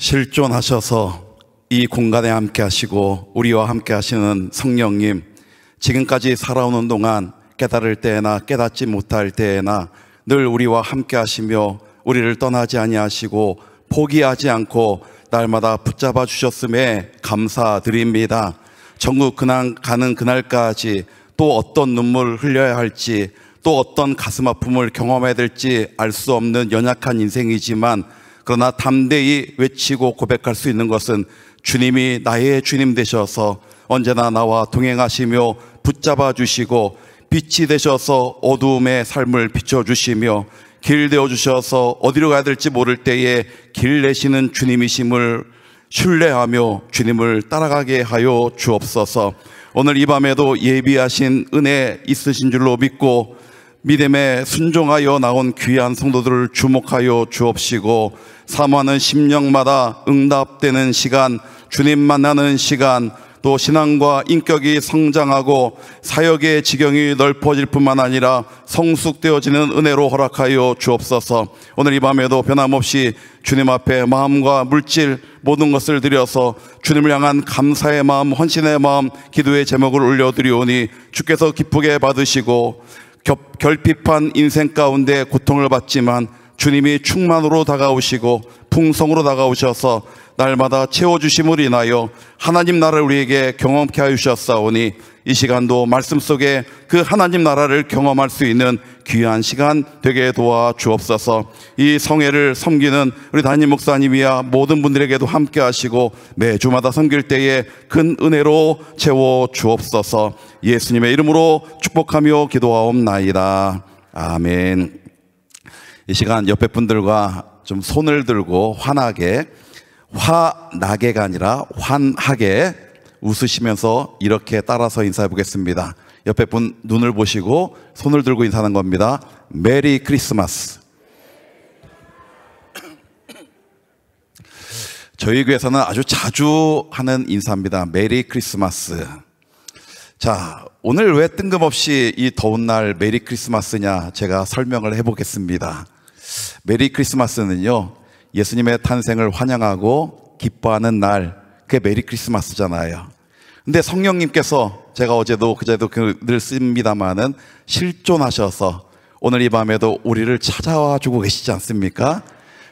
실존하셔서 이 공간에 함께 하시고 우리와 함께 하시는 성령님, 지금까지 살아오는 동안 깨달을 때나 깨닫지 못할 때나 늘 우리와 함께 하시며 우리를 떠나지 아니하시고 포기하지 않고 날마다 붙잡아 주셨음에 감사드립니다. 천국 가는 그날까지 또 어떤 눈물을 흘려야 할지, 또 어떤 가슴 아픔을 경험해야 될지 알 수 없는 연약한 인생이지만, 그러나 담대히 외치고 고백할 수 있는 것은 주님이 나의 주님 되셔서 언제나 나와 동행하시며 붙잡아 주시고, 빛이 되셔서 어두움의 삶을 비춰주시며 길 되어주셔서 어디로 가야 될지 모를 때에 길 내시는 주님이심을 신뢰하며 주님을 따라가게 하여 주옵소서. 오늘 이 밤에도 예비하신 은혜 있으신 줄로 믿고 믿음에 순종하여 나온 귀한 성도들을 주목하여 주옵시고, 사모하는 심령마다 응답되는 시간, 주님 만나는 시간, 또 신앙과 인격이 성장하고 사역의 지경이 넓어질 뿐만 아니라 성숙되어지는 은혜로 허락하여 주옵소서. 오늘 이 밤에도 변함없이 주님 앞에 마음과 물질 모든 것을 드려서 주님을 향한 감사의 마음, 헌신의 마음, 기도의 제목을 올려드리오니 주께서 기쁘게 받으시고, 결핍한 인생 가운데 고통을 받지만 주님이 충만으로 다가오시고 풍성으로 다가오셔서 날마다 채워주심을 인하여 하나님 나라를 우리에게 경험케 하여 주셨사오니, 이 시간도 말씀 속에 그 하나님 나라를 경험할 수 있는 귀한 시간 되게 도와 주옵소서. 이 성회를 섬기는 우리 담임 목사님이야 모든 분들에게도 함께 하시고 매주마다 섬길 때에 큰 은혜로 채워 주옵소서. 예수님의 이름으로 축복하며 기도하옵나이다. 아멘. 이 시간 옆에 분들과 좀 손을 들고 화나게가 아니라 환하게 웃으시면서 이렇게 따라서 인사해 보겠습니다. 옆에 분 눈을 보시고 손을 들고 인사하는 겁니다. 메리 크리스마스. 저희 교회에서는 아주 자주 하는 인사입니다. 메리 크리스마스. 자, 오늘 왜 뜬금없이 이 더운 날 메리 크리스마스냐, 제가 설명을 해보겠습니다. 메리 크리스마스는요, 예수님의 탄생을 환영하고 기뻐하는 날, 그게 메리 크리스마스잖아요. 근데 성령님께서, 제가 어제도 그제도 늘 씁니다마는 실존하셔서 오늘 이 밤에도 우리를 찾아와 주고 계시지 않습니까?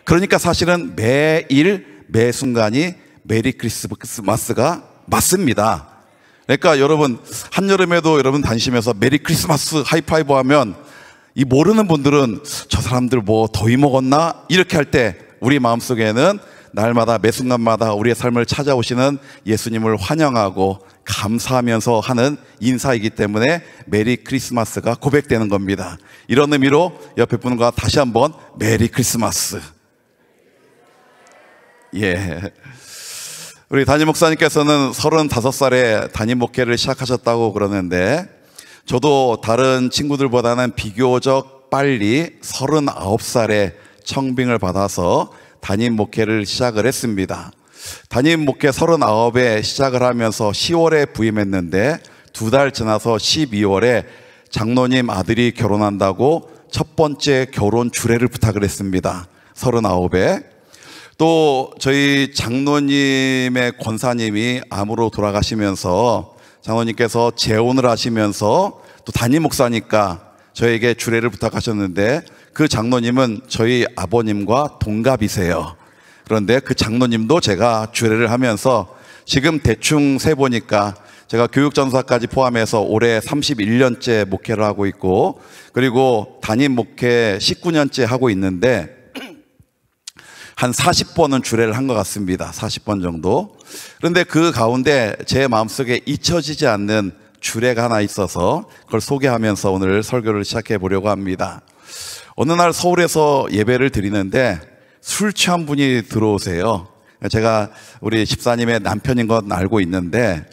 그러니까 사실은 매일 매 순간이 메리 크리스마스가 맞습니다. 그러니까 여러분, 한여름에도 여러분 다니시면서 메리 크리스마스 하이파이브 하면 이 모르는 분들은 저 사람들 뭐 더위 먹었나? 이렇게 할 때 우리 마음속에는 날마다 매 순간마다 우리의 삶을 찾아오시는 예수님을 환영하고 감사하면서 하는 인사이기 때문에 메리 크리스마스가 고백되는 겁니다. 이런 의미로 옆에 분과 다시 한번 메리 크리스마스. 예. 우리 담임 목사님께서는 35살에 담임 목회를 시작하셨다고 그러는데, 저도 다른 친구들보다는 비교적 빨리 39살에 청빙을 받아서 담임 목회를 시작을 했습니다. 담임 목회 39에 시작을 하면서 10월에 부임했는데 2달 지나서 12월에 장로님 아들이 결혼한다고 첫 번째 결혼 주례를 부탁을 했습니다. 39에. 또 저희 장로님의 권사님이 암으로 돌아가시면서 장로님께서 재혼을 하시면서 또 담임 목사니까 저에게 주례를 부탁하셨는데, 그 장로님은 저희 아버님과 동갑이세요. 그런데 그 장로님도 제가 주례를 하면서 지금 대충 세보니까 제가 교육전사까지 포함해서 올해 31년째 목회를 하고 있고, 그리고 담임 목회 19년째 하고 있는데 한 40번은 주례를 한 것 같습니다. 40번 정도. 그런데 그 가운데 제 마음속에 잊혀지지 않는 주례가 하나 있어서 그걸 소개하면서 오늘 설교를 시작해 보려고 합니다. 어느 날 서울에서 예배를 드리는데 술 취한 분이 들어오세요. 제가 우리 집사님의 남편인 건 알고 있는데,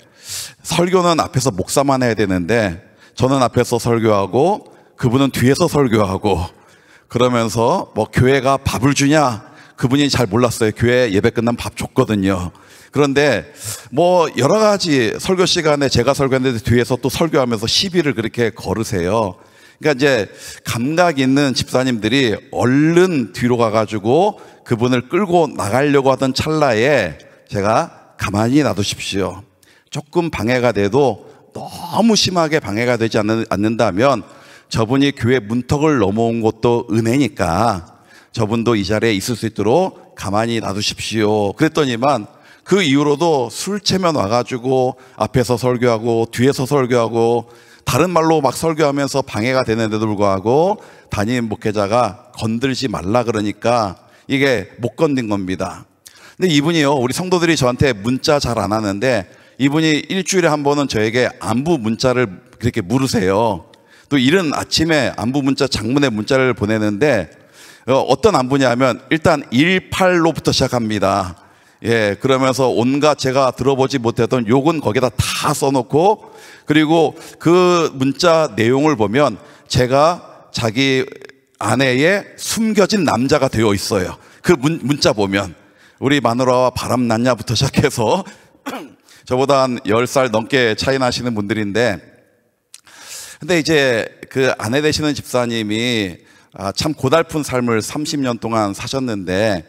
설교는 앞에서 목사만 해야 되는데 저는 앞에서 설교하고 그분은 뒤에서 설교하고, 그러면서 뭐 교회가 밥을 주냐, 그분이 잘 몰랐어요. 교회 예배 끝나면 밥 줬거든요. 그런데 뭐 여러 가지 설교 시간에 제가 설교했는데 뒤에서 또 설교하면서 시비를 그렇게 걸으세요. 그러니까 이제 감각 있는 집사님들이 얼른 뒤로 가가지고 그분을 끌고 나가려고 하던 찰나에 제가 가만히 놔두십시오. 조금 방해가 돼도 너무 심하게 방해가 되지 않는다면 저분이 교회 문턱을 넘어온 것도 은혜니까 저분도 이 자리에 있을 수 있도록 가만히 놔두십시오. 그랬더니만 그 이후로도 술 취면 와가지고 앞에서 설교하고 뒤에서 설교하고 다른 말로 막 설교하면서 방해가 되는데도 불구하고 담임 목회자가 건들지 말라 그러니까 이게 못 건든 겁니다. 근데 이분이요, 우리 성도들이 저한테 문자 잘 안 하는데 이분이 일주일에 한 번은 저에게 안부 문자를 그렇게 물으세요. 또 이른 아침에 안부 문자, 장문의 문자를 보내는데 어떤 안부냐면 일단 18로부터 시작합니다. 예, 그러면서 온갖 제가 들어보지 못했던 욕은 거기다 다 써놓고, 그리고 그 문자 내용을 보면 제가 자기 아내의 숨겨진 남자가 되어 있어요. 그 문자 보면 우리 마누라와 바람 났냐부터 시작해서 저보다 한 10살 넘게 차이 나시는 분들인데, 근데 이제 그 아내 되시는 집사님이 참 고달픈 삶을 30년 동안 사셨는데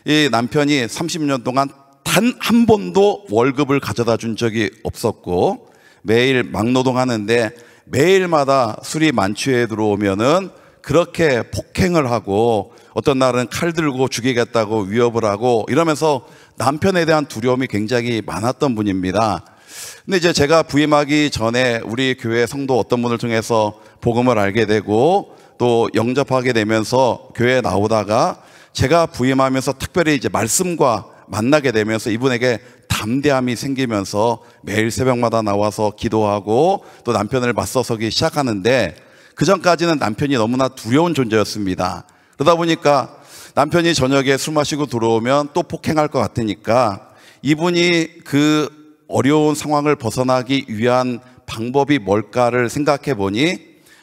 이 남편이 30년 동안 단 한 번도 월급을 가져다 준 적이 없었고 매일 막노동하는데 매일마다 술이 만취해 들어오면은 그렇게 폭행을 하고 어떤 날은 칼 들고 죽이겠다고 위협을 하고 이러면서 남편에 대한 두려움이 굉장히 많았던 분입니다. 근데 이제 제가 부임하기 전에 우리 교회 성도 어떤 분을 통해서 복음을 알게 되고 또 영접하게 되면서 교회에 나오다가 제가 부임하면서 특별히 이제 말씀과 만나게 되면서 이분에게 담대함이 생기면서 매일 새벽마다 나와서 기도하고 또 남편을 맞서서기 시작하는데 그 전까지는 남편이 너무나 두려운 존재였습니다. 그러다 보니까 남편이 저녁에 술 마시고 들어오면 또 폭행할 것 같으니까 이분이 그 어려운 상황을 벗어나기 위한 방법이 뭘까를 생각해 보니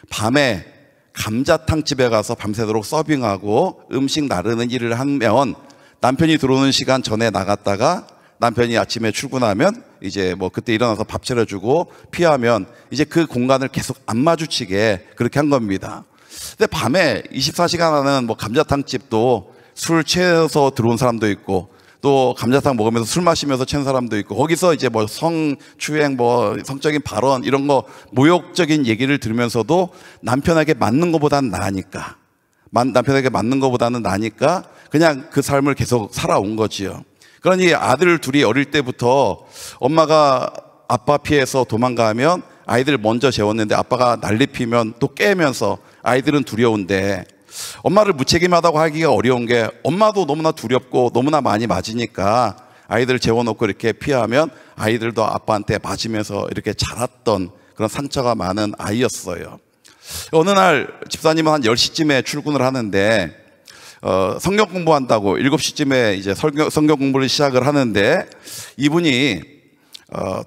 밤에 감자탕 집에 가서 밤새도록 서빙하고 음식 나르는 일을 하면 남편이 들어오는 시간 전에 나갔다가 남편이 아침에 출근하면 이제 뭐 그때 일어나서 밥 차려주고 피하면 이제 그 공간을 계속 안 마주치게 그렇게 한 겁니다. 근데 밤에 24시간 하는 뭐 감자탕 집도 술 취해서 들어온 사람도 있고 또 감자탕 먹으면서 술 마시면서 취한 사람도 있고 거기서 이제 뭐 성추행 뭐 성적인 발언 이런 거 모욕적인 얘기를 들으면서도 남편에게 맞는 것보다는 나으니까 그냥 그 삶을 계속 살아온 거지요. 그러니 아들 둘이 어릴 때부터 엄마가 아빠 피해서 도망가면 아이들 먼저 재웠는데 아빠가 난리 피면 또 깨면서 아이들은 두려운데 엄마를 무책임하다고 하기가 어려운 게 엄마도 너무나 두렵고 너무나 많이 맞으니까 아이들 재워놓고 이렇게 피하면 아이들도 아빠한테 맞으면서 이렇게 자랐던 그런 상처가 많은 아이였어요. 어느 날 집사님은 한 10시쯤에 출근을 하는데 성경 공부한다고 7시쯤에 이제 성경 공부를 시작을 하는데 이분이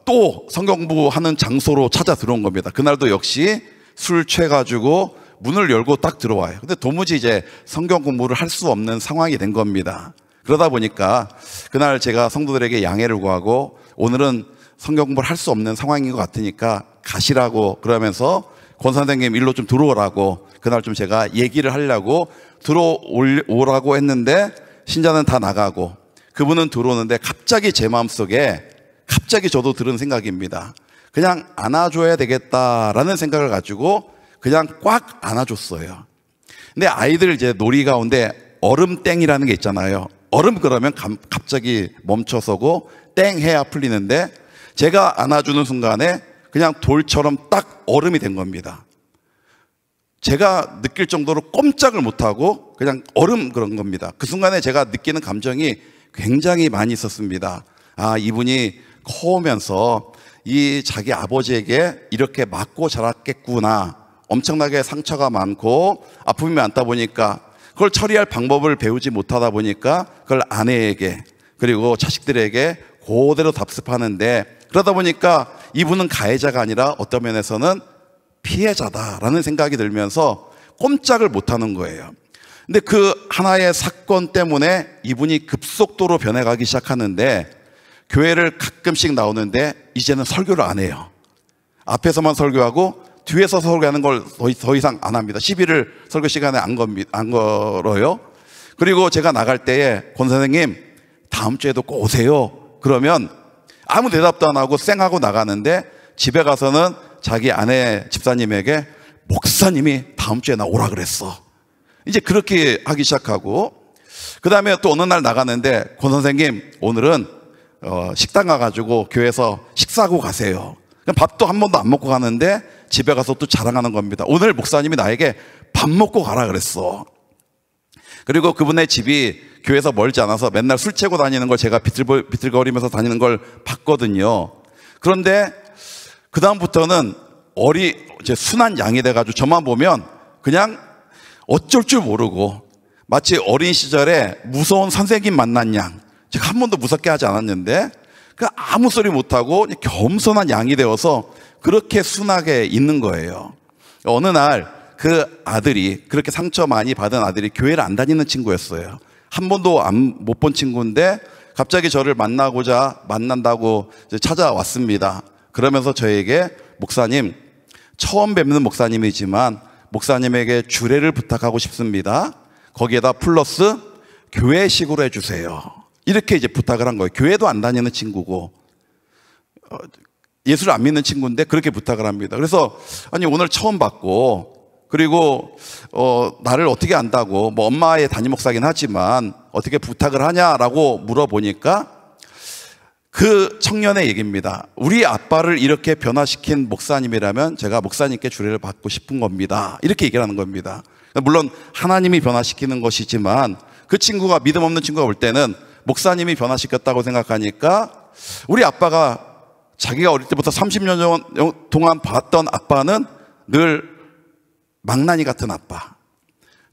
또 성경 공부하는 장소로 찾아 들어온 겁니다. 그날도 역시 술 취해가지고 문을 열고 딱 들어와요. 근데 도무지 이제 성경 공부를 할 수 없는 상황이 된 겁니다. 그러다 보니까 그날 제가 성도들에게 양해를 구하고 오늘은 성경 공부를 할 수 없는 상황인 것 같으니까 가시라고 그러면서 권 선생님 일로 좀 들어오라고 그날 좀 제가 얘기를 하려고 들어오라고 했는데 신자는 다 나가고 그분은 들어오는데 갑자기 제 마음속에 갑자기 저도 들은 생각입니다. 그냥 안아줘야 되겠다라는 생각을 가지고 그냥 꽉 안아줬어요. 근데 아이들 이제 놀이 가운데 얼음땡이라는 게 있잖아요. 얼음 그러면 갑자기 멈춰서고 땡 해야 풀리는데 제가 안아주는 순간에 그냥 돌처럼 딱 얼음이 된 겁니다. 제가 느낄 정도로 꼼짝을 못하고 그냥 얼음 그런 겁니다. 그 순간에 제가 느끼는 감정이 굉장히 많이 있었습니다. 아, 이분이 커오면서 이 자기 아버지에게 이렇게 맞고 자랐겠구나. 엄청나게 상처가 많고 아픔이 많다 보니까 그걸 처리할 방법을 배우지 못하다 보니까 그걸 아내에게 그리고 자식들에게 그대로 답습하는데 그러다 보니까 이분은 가해자가 아니라 어떤 면에서는 피해자다라는 생각이 들면서 꼼짝을 못하는 거예요. 근데 그 하나의 사건 때문에 이분이 급속도로 변해가기 시작하는데 교회를 가끔씩 나오는데 이제는 설교를 안 해요. 앞에서만 설교하고 뒤에서 설교하는 걸 더 이상 안 합니다. 10일을 설교 시간에 안 걸어요. 그리고 제가 나갈 때에 권 선생님 다음 주에도 꼭 오세요. 그러면 아무 대답도 안 하고 쌩하고 나가는데 집에 가서는 자기 아내 집사님에게 목사님이 다음 주에 나 오라 그랬어. 이제 그렇게 하기 시작하고, 그 다음에 또 어느 날 나가는데 권 선생님 오늘은 식당 가가지고 교회에서 식사하고 가세요. 밥도 한 번도 안 먹고 가는데 집에 가서 또 자랑하는 겁니다. 오늘 목사님이 나에게 밥 먹고 가라 그랬어. 그리고 그분의 집이 교회에서 멀지 않아서 맨날 술 채고 다니는 걸 제가 비틀거리면서 다니는 걸 봤거든요. 그런데 그 다음부터는 이제 순한 양이 돼가지고 저만 보면 그냥 어쩔 줄 모르고 마치 어린 시절에 무서운 선생님 만난 양, 제가 한 번도 무섭게 하지 않았는데 아무 소리 못하고 겸손한 양이 되어서 그렇게 순하게 있는 거예요. 어느 날 그 아들이, 그렇게 상처 많이 받은 아들이 교회를 안 다니는 친구였어요. 한 번도 못 본 친구인데 갑자기 저를 만난다고 찾아왔습니다. 그러면서 저에게 목사님, 처음 뵙는 목사님이지만 목사님에게 주례를 부탁하고 싶습니다. 거기에다 플러스 교회식으로 해주세요. 이렇게 이제 부탁을 한 거예요. 교회도 안 다니는 친구고 예수를 안 믿는 친구인데 그렇게 부탁을 합니다. 그래서 아니 오늘 처음 봤고, 그리고 나를 어떻게 안다고, 뭐 엄마의 담임 목사긴 하지만 어떻게 부탁을 하냐라고 물어보니까 그 청년의 얘기입니다. 우리 아빠를 이렇게 변화시킨 목사님이라면 제가 목사님께 주례를 받고 싶은 겁니다. 이렇게 얘기를 하는 겁니다. 물론 하나님이 변화시키는 것이지만 그 친구가, 믿음 없는 친구가 볼 때는 목사님이 변화시켰다고 생각하니까, 우리 아빠가 자기가 어릴 때부터 30년 동안 봤던 아빠는 늘 망나니 같은 아빠,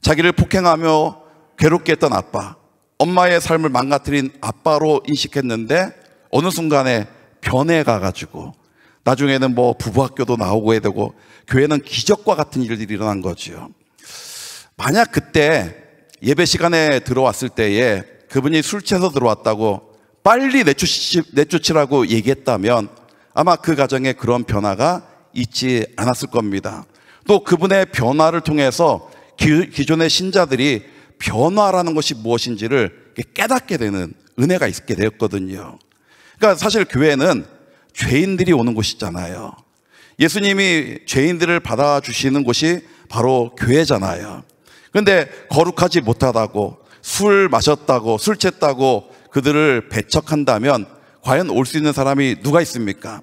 자기를 폭행하며 괴롭게 했던 아빠, 엄마의 삶을 망가뜨린 아빠로 인식했는데 어느 순간에 변해가가지고 나중에는 뭐 부부학교도 나오고 해야 되고 교회는 기적과 같은 일들이 일어난 거죠. 만약 그때 예배 시간에 들어왔을 때에 그분이 술 취해서 들어왔다고 빨리 내쫓으라고 얘기했다면 아마 그 가정에 그런 변화가 있지 않았을 겁니다. 또 그분의 변화를 통해서 기존의 신자들이 변화라는 것이 무엇인지를 깨닫게 되는 은혜가 있게 되었거든요. 그러니까 사실 교회는 죄인들이 오는 곳이잖아요. 예수님이 죄인들을 받아주시는 곳이 바로 교회잖아요. 그런데 거룩하지 못하다고, 술 마셨다고, 술 챘다고 그들을 배척한다면 과연 올 수 있는 사람이 누가 있습니까?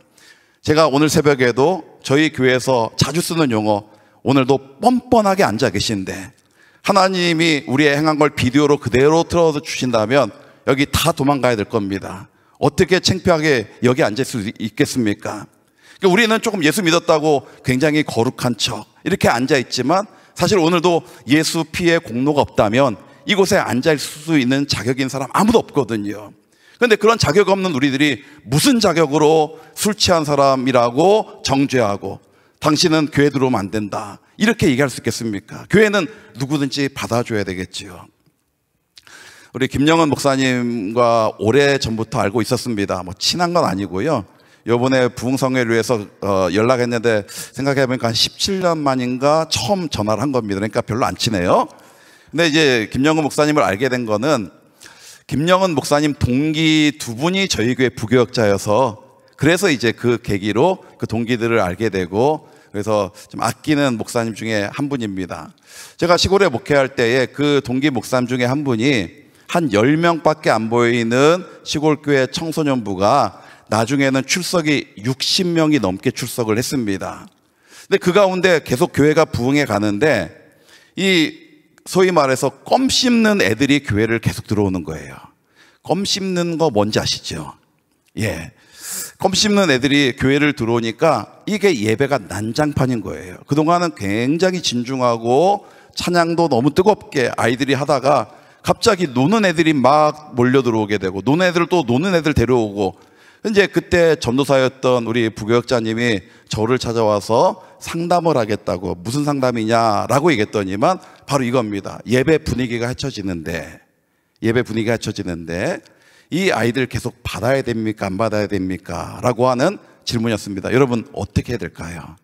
제가 오늘 새벽에도 저희 교회에서 자주 쓰는 용어, 오늘도 뻔뻔하게 앉아 계신데 하나님이 우리의 행한 걸 비디오로 그대로 틀어서 주신다면 여기 다 도망가야 될 겁니다. 어떻게 창피하게 여기 앉을 수 있겠습니까? 그러니까 우리는 조금 예수 믿었다고 굉장히 거룩한 척 이렇게 앉아 있지만 사실 오늘도 예수 피의 공로가 없다면 이곳에 앉아 있을 수 있는 자격 있는 사람 아무도 없거든요. 그런데 그런 자격 없는 우리들이 무슨 자격으로 술 취한 사람이라고 정죄하고 당신은 교회 들어오면 안 된다 이렇게 얘기할 수 있겠습니까? 교회는 누구든지 받아줘야 되겠지요. 우리 김영은 목사님과 오래전부터 알고 있었습니다. 뭐 친한 건 아니고요. 요번에 부흥성회를 위해서 연락했는데 생각해보니까 한 17년 만인가 처음 전화를 한 겁니다. 그러니까 별로 안 친해요. 근데 이제 김영은 목사님을 알게 된 거는 김영은 목사님 동기 두 분이 저희 교회 부교역자여서 그래서 이제 그 계기로 그 동기들을 알게 되고 그래서 좀 아끼는 목사님 중에 한 분입니다. 제가 시골에 목회할 때에 그 동기 목사님 중에 한 분이 한 10명밖에 안 보이는 시골교회 청소년부가 나중에는 출석이 60명이 넘게 출석을 했습니다. 근데 그 가운데 계속 교회가 부흥해 가는데 이 소위 말해서 껌 씹는 애들이 교회를 계속 들어오는 거예요. 껌 씹는 거 뭔지 아시죠? 예. 껌 씹는 애들이 교회를 들어오니까 이게 예배가 난장판인 거예요. 그동안은 굉장히 진중하고 찬양도 너무 뜨겁게 아이들이 하다가 갑자기 노는 애들이 막 몰려 들어오게 되고 노는 애들 또 노는 애들 데려오고 이제 그때 전도사였던 우리 부교역자님이 저를 찾아와서 상담을 하겠다고 무슨 상담이냐라고 얘기했더니만 바로 이겁니다. 예배 분위기가 헤쳐지는데 이 아이들 계속 받아야 됩니까? 안 받아야 됩니까? 라고 하는 질문이었습니다. 여러분 어떻게 해야 될까요?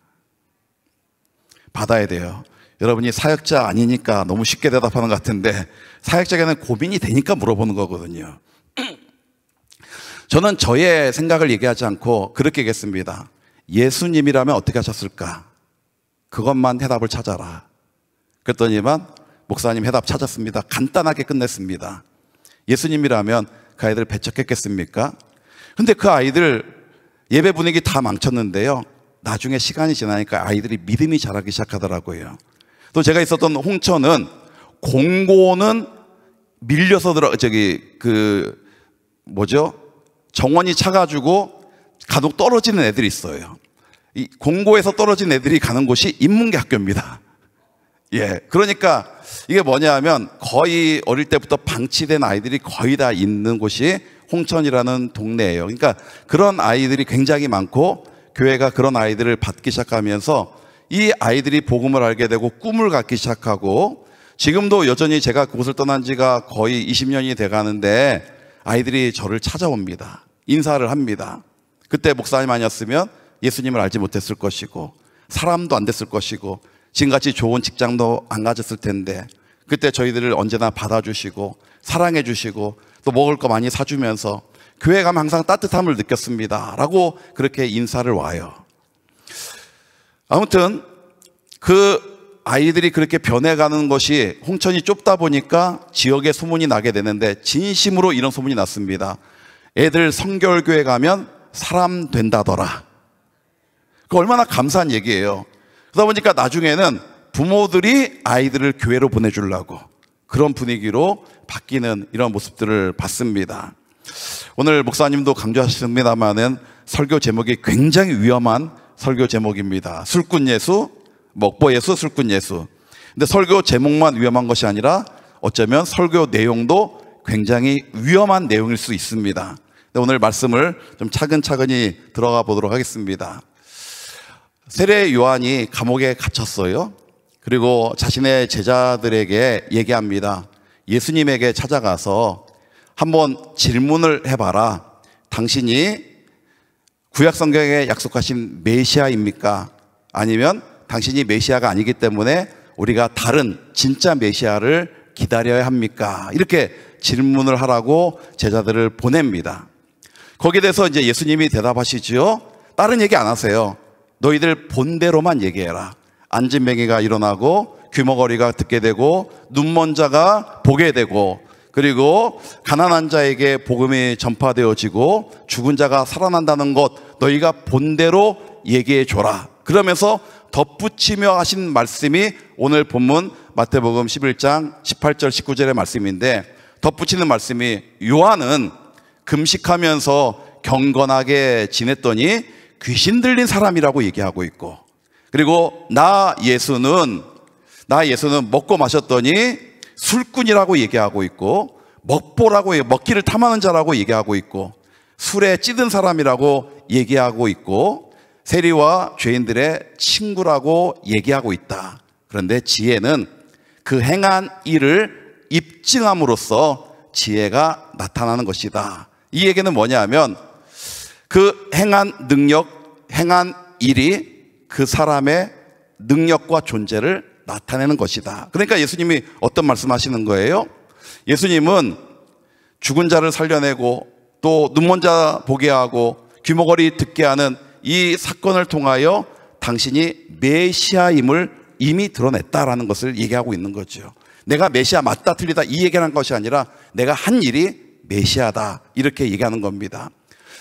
받아야 돼요. 여러분이 사역자 아니니까 너무 쉽게 대답하는 것 같은데 사역자에게는 고민이 되니까 물어보는 거거든요. 저는 저의 생각을 얘기하지 않고 그렇게 얘기했습니다. 예수님이라면 어떻게 하셨을까? 그것만 해답을 찾아라. 그랬더니만 목사님 해답 찾았습니다. 간단하게 끝냈습니다. 예수님이라면 그 아이들 배척했겠습니까? 근데 그 아이들 예배 분위기 다 망쳤는데요, 나중에 시간이 지나니까 아이들이 믿음이 자라기 시작하더라고요. 또 제가 있었던 홍천은 공고는 밀려서 정원이 차가지고 간혹 떨어지는 애들이 있어요. 이 공고에서 떨어진 애들이 가는 곳이 인문계 학교입니다. 예, 그러니까 이게 뭐냐 하면 거의 어릴 때부터 방치된 아이들이 거의 다 있는 곳이 홍천이라는 동네예요. 그러니까 그런 아이들이 굉장히 많고 교회가 그런 아이들을 받기 시작하면서 이 아이들이 복음을 알게 되고 꿈을 갖기 시작하고, 지금도 여전히 제가 그곳을 떠난 지가 거의 20년이 돼 가는데 아이들이 저를 찾아옵니다. 인사를 합니다. 그때 목사님 아니었으면 예수님을 알지 못했을 것이고 사람도 안 됐을 것이고 지금같이 좋은 직장도 안 가졌을 텐데, 그때 저희들을 언제나 받아주시고 사랑해 주시고 또 먹을 거 많이 사주면서 교회 가면 항상 따뜻함을 느꼈습니다 라고 그렇게 인사를 와요. 아무튼 그 아이들이 그렇게 변해가는 것이, 홍천이 좁다 보니까 지역에 소문이 나게 되는데 진심으로 이런 소문이 났습니다. 애들 성결교회 가면 사람 된다더라. 그 얼마나 감사한 얘기예요. 그러다 보니까 나중에는 부모들이 아이들을 교회로 보내주려고 그런 분위기로 바뀌는 이런 모습들을 봤습니다. 오늘 목사님도 강조하셨습니다마는 설교 제목이 굉장히 위험한 설교 제목입니다. 술꾼 예수, 먹보 예수, 술꾼 예수. 근데 설교 제목만 위험한 것이 아니라 어쩌면 설교 내용도 굉장히 위험한 내용일 수 있습니다. 오늘 말씀을 좀 차근차근히 들어가 보도록 하겠습니다. 세례 요한이 감옥에 갇혔어요. 그리고 자신의 제자들에게 얘기합니다. 예수님에게 찾아가서 한번 질문을 해봐라. 당신이 구약 성경에 약속하신 메시아입니까? 아니면 당신이 메시아가 아니기 때문에 우리가 다른 진짜 메시아를 기다려야 합니까? 이렇게 질문을 하라고 제자들을 보냅니다. 거기에 대해서 이제 예수님이 대답하시지요. 다른 얘기 안 하세요. 너희들 본대로만 얘기해라. 앉은 뱅이가 일어나고 귀머거리가 듣게 되고 눈먼 자가 보게 되고, 그리고 가난한 자에게 복음이 전파되어지고 죽은 자가 살아난다는 것 너희가 본대로 얘기해 줘라. 그러면서 덧붙이며 하신 말씀이 오늘 본문 마태복음 11장 18절 19절의 말씀인데, 덧붙이는 말씀이 요한은 금식하면서 경건하게 지냈더니 귀신 들린 사람이라고 얘기하고 있고, 그리고 나 예수는 먹고 마셨더니 술꾼이라고 얘기하고 있고, 먹보라고 먹기를 탐하는 자라고 얘기하고 있고, 술에 찌든 사람이라고 얘기하고 있고, 세리와 죄인들의 친구라고 얘기하고 있다. 그런데 지혜는 그 행한 일을 입증함으로써 지혜가 나타나는 것이다. 이 얘기는 뭐냐면 그 행한 능력, 행한 일이 그 사람의 능력과 존재를 나타내는 것이다. 그러니까 예수님이 어떤 말씀하시는 거예요? 예수님은 죽은 자를 살려내고 또 눈먼 자 보게 하고 귀머거리 듣게 하는 이 사건을 통하여 당신이 메시아임을 이미 드러냈다라는 것을 얘기하고 있는 거죠. 내가 메시아 맞다 틀리다 이 얘기를 한 것이 아니라 내가 한 일이 메시아다 이렇게 얘기하는 겁니다.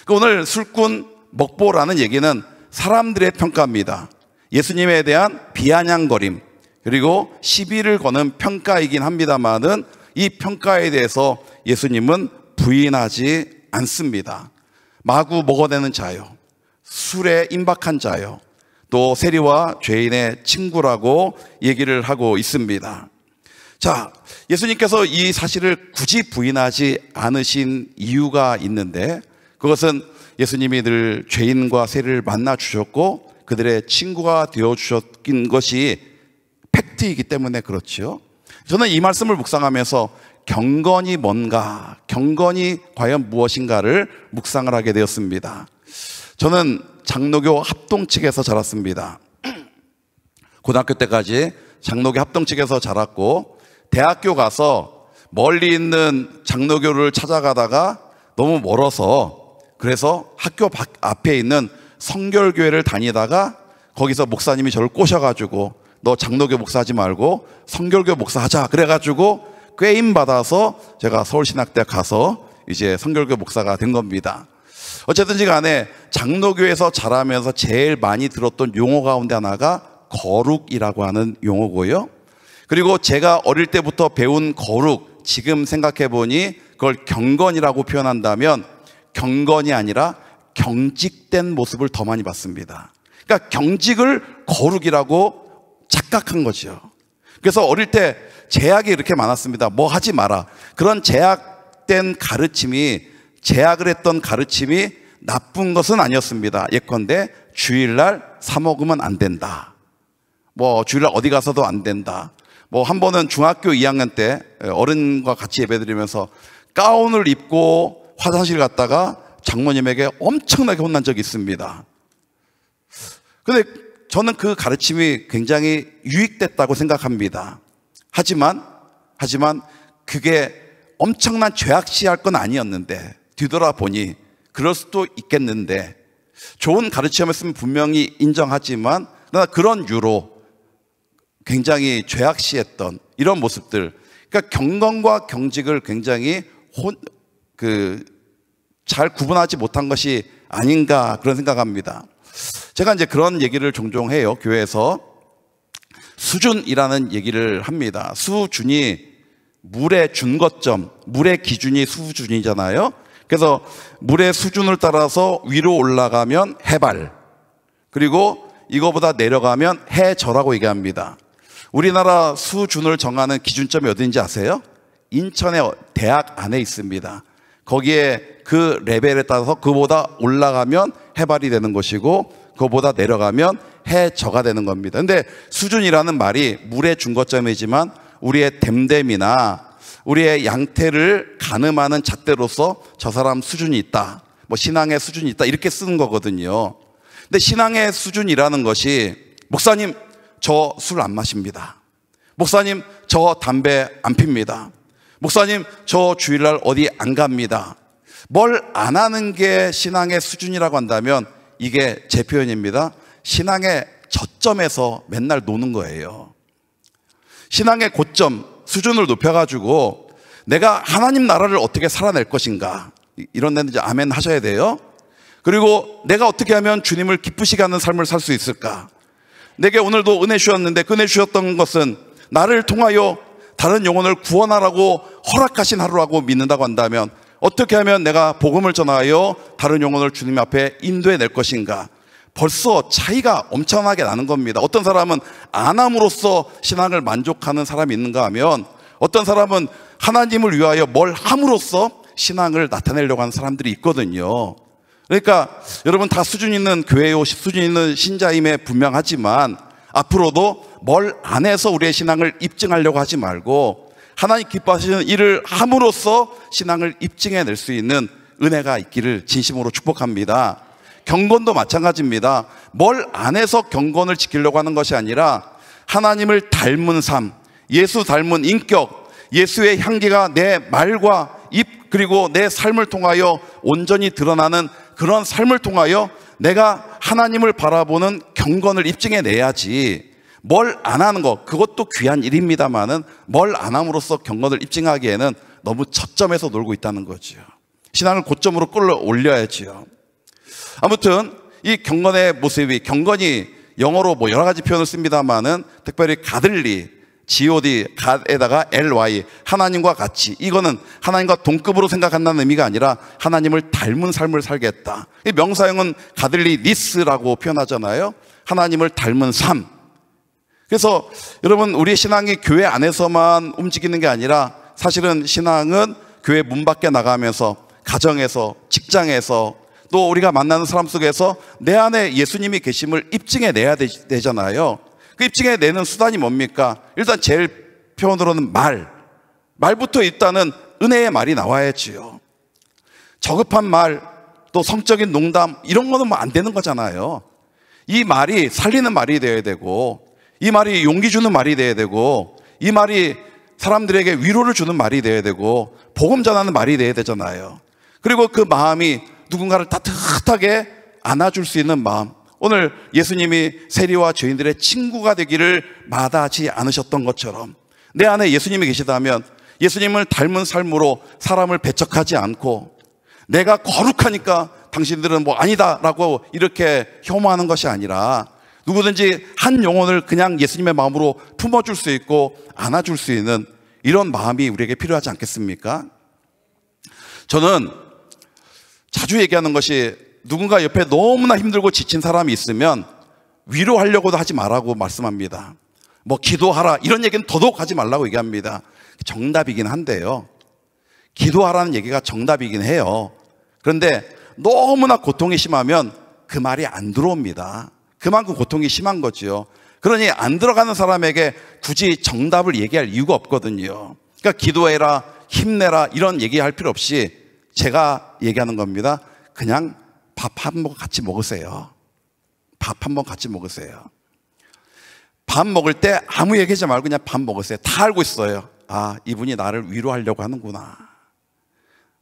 오늘 술꾼 먹보라는 얘기는 사람들의 평가입니다. 예수님에 대한 비아냥거림 그리고 시비를 거는 평가이긴 합니다만은 이 평가에 대해서 예수님은 부인하지 않습니다. 마구 먹어대는 자요, 술에 임박한 자요, 또 세리와 죄인의 친구라고 얘기를 하고 있습니다. 자, 예수님께서 이 사실을 굳이 부인하지 않으신 이유가 있는데, 그것은 예수님이 늘 죄인과 세리를 만나 주셨고 그들의 친구가 되어 주셨긴 것이 팩트이기 때문에 그렇죠. 저는 이 말씀을 묵상하면서 경건이 뭔가, 경건이 과연 무엇인가를 묵상을 하게 되었습니다. 저는 장로교 합동 측에서 자랐습니다. 고등학교 때까지 장로교 합동 측에서 자랐고, 대학교 가서 멀리 있는 장로교를 찾아가다가 너무 멀어서 그래서 학교 앞에 있는 성결교회를 다니다가 거기서 목사님이 저를 꼬셔가지고 너 장로교 목사하지 말고 성결교 목사하자 그래가지고 꾀임 받아서 제가 서울신학대학 가서 이제 성결교 목사가 된 겁니다. 어쨌든지 간에 장로교에서 자라면서 제일 많이 들었던 용어 가운데 하나가 거룩이라고 하는 용어고요. 그리고 제가 어릴 때부터 배운 거룩, 지금 생각해 보니 그걸 경건이라고 표현한다면 경건이 아니라 경직된 모습을 더 많이 봤습니다. 그러니까 경직을 거룩이라고 착각한 거죠. 그래서 어릴 때 제약이 이렇게 많았습니다. 뭐 하지 마라. 그런 제약된 가르침이, 제약을 했던 가르침이 나쁜 것은 아니었습니다. 예컨대 주일날 사 먹으면 안 된다. 뭐 주일날 어디 가서도 안 된다. 뭐 한 번은 중학교 2학년 때 어른과 같이 예배드리면서 가운을 입고 화장실 갔다가 장모님에게 엄청나게 혼난 적이 있습니다. 근데 저는 그 가르침이 굉장히 유익됐다고 생각합니다. 하지만 그게 엄청난 죄악시할 건 아니었는데 뒤돌아보니 그럴 수도 있겠는데 좋은 가르침이었으면 분명히 인정하지만 그런 유로 굉장히 죄악시했던 이런 모습들, 그러니까 경건과 경직을 굉장히 잘 구분하지 못한 것이 아닌가 그런 생각합니다. 제가 이제 그런 얘기를 종종 해요. 교회에서 수준이라는 얘기를 합니다. 수준이 물의 준거점, 물의 기준이 수준이잖아요. 그래서 물의 수준을 따라서 위로 올라가면 해발, 그리고 이거보다 내려가면 해저라고 얘기합니다. 우리나라 수준을 정하는 기준점이 어딘지 아세요? 인천의 대학 안에 있습니다. 거기에 그 레벨에 따라서 그보다 올라가면 해발이 되는 것이고 그보다 내려가면 해저가 되는 겁니다. 근데 수준이라는 말이 물의 준거점이지만 우리의 됨됨이나 우리의 양태를 가늠하는 잣대로서 저 사람 수준이 있다, 뭐 신앙의 수준이 있다 이렇게 쓰는 거거든요. 근데 신앙의 수준이라는 것이 목사님 저 술 안 마십니다. 목사님 저 담배 안 핍니다. 목사님 저 주일날 어디 안 갑니다. 뭘 안 하는 게 신앙의 수준이라고 한다면 이게 제 표현입니다. 신앙의 저점에서 맨날 노는 거예요. 신앙의 고점, 수준을 높여가지고 내가 하나님 나라를 어떻게 살아낼 것인가, 이런 데는 이제 아멘 하셔야 돼요. 그리고 내가 어떻게 하면 주님을 기쁘시게 하는 삶을 살 수 있을까. 내게 오늘도 은혜 주셨는데 그 은혜 주셨던 것은 나를 통하여 다른 영혼을 구원하라고 허락하신 하루라고 믿는다고 한다면 어떻게 하면 내가 복음을 전하여 다른 영혼을 주님 앞에 인도해낼 것인가. 벌써 차이가 엄청나게 나는 겁니다. 어떤 사람은 안 함으로써 신앙을 만족하는 사람이 있는가 하면 어떤 사람은 하나님을 위하여 뭘 함으로써 신앙을 나타내려고 하는 사람들이 있거든요. 그러니까 여러분 다 수준 있는 교회요, 수준 있는 신자임에 분명하지만 앞으로도 뭘 안 해서 우리의 신앙을 입증하려고 하지 말고 하나님 기뻐하시는 일을 함으로써 신앙을 입증해낼 수 있는 은혜가 있기를 진심으로 축복합니다. 경건도 마찬가지입니다. 뭘 안 해서 경건을 지키려고 하는 것이 아니라 하나님을 닮은 삶, 예수 닮은 인격, 예수의 향기가 내 말과 입 그리고 내 삶을 통하여 온전히 드러나는 그런 삶을 통하여 내가 하나님을 바라보는 경건을 입증해내야지, 뭘 안 하는 것, 그것도 귀한 일입니다만은 뭘 안 함으로써 경건을 입증하기에는 너무 저점에서 놀고 있다는 거죠. 신앙을 고점으로 끌어올려야지요. 아무튼 이 경건의 모습이, 경건이 영어로 뭐 여러 가지 표현을 씁니다만은 특별히 가들리, God, God에다가 ly, 하나님과 같이, 이거는 하나님과 동급으로 생각한다는 의미가 아니라 하나님을 닮은 삶을 살겠다. 이 명사형은 가들리니스라고 표현하잖아요. 하나님을 닮은 삶. 그래서 여러분 우리의 신앙이 교회 안에서만 움직이는 게 아니라 사실은 신앙은 교회 문 밖에 나가면서, 가정에서, 직장에서, 또 우리가 만나는 사람 속에서 내 안에 예수님이 계심을 입증해내야 되잖아요. 그 입증해내는 수단이 뭡니까? 일단 제일 표현으로는 말부터 일단은 은혜의 말이 나와야지요. 저급한 말, 또 성적인 농담 이런 거는 뭐 안 되는 거잖아요. 이 말이 살리는 말이 되어야 되고, 이 말이 용기 주는 말이 되어야 되고, 이 말이 사람들에게 위로를 주는 말이 돼야 되고 복음 전하는 말이 돼야 되잖아요. 그리고 그 마음이 누군가를 따뜻하게 안아줄 수 있는 마음. 오늘 예수님이 세리와 죄인들의 친구가 되기를 마다하지 않으셨던 것처럼 내 안에 예수님이 계시다면 예수님을 닮은 삶으로 사람을 배척하지 않고 내가 거룩하니까 당신들은 뭐 아니다라고 이렇게 혐오하는 것이 아니라 누구든지 한 영혼을 그냥 예수님의 마음으로 품어줄 수 있고 안아줄 수 있는 이런 마음이 우리에게 필요하지 않겠습니까? 저는 자주 얘기하는 것이 누군가 옆에 너무나 힘들고 지친 사람이 있으면 위로하려고도 하지 말라고 말씀합니다. 뭐 기도하라 이런 얘기는 더더욱 하지 말라고 얘기합니다. 정답이긴 한데요. 기도하라는 얘기가 정답이긴 해요. 그런데 너무나 고통이 심하면 그 말이 안 들어옵니다. 그만큼 고통이 심한 거지요. 그러니 안 들어가는 사람에게 굳이 정답을 얘기할 이유가 없거든요. 그러니까 기도해라, 힘내라 이런 얘기할 필요 없이 제가 얘기하는 겁니다. 그냥 밥 한 번 같이 먹으세요. 밥 한 번 같이 먹으세요. 밥 먹을 때 아무 얘기하지 말고 그냥 밥 먹으세요. 다 알고 있어요. 아, 이분이 나를 위로하려고 하는구나.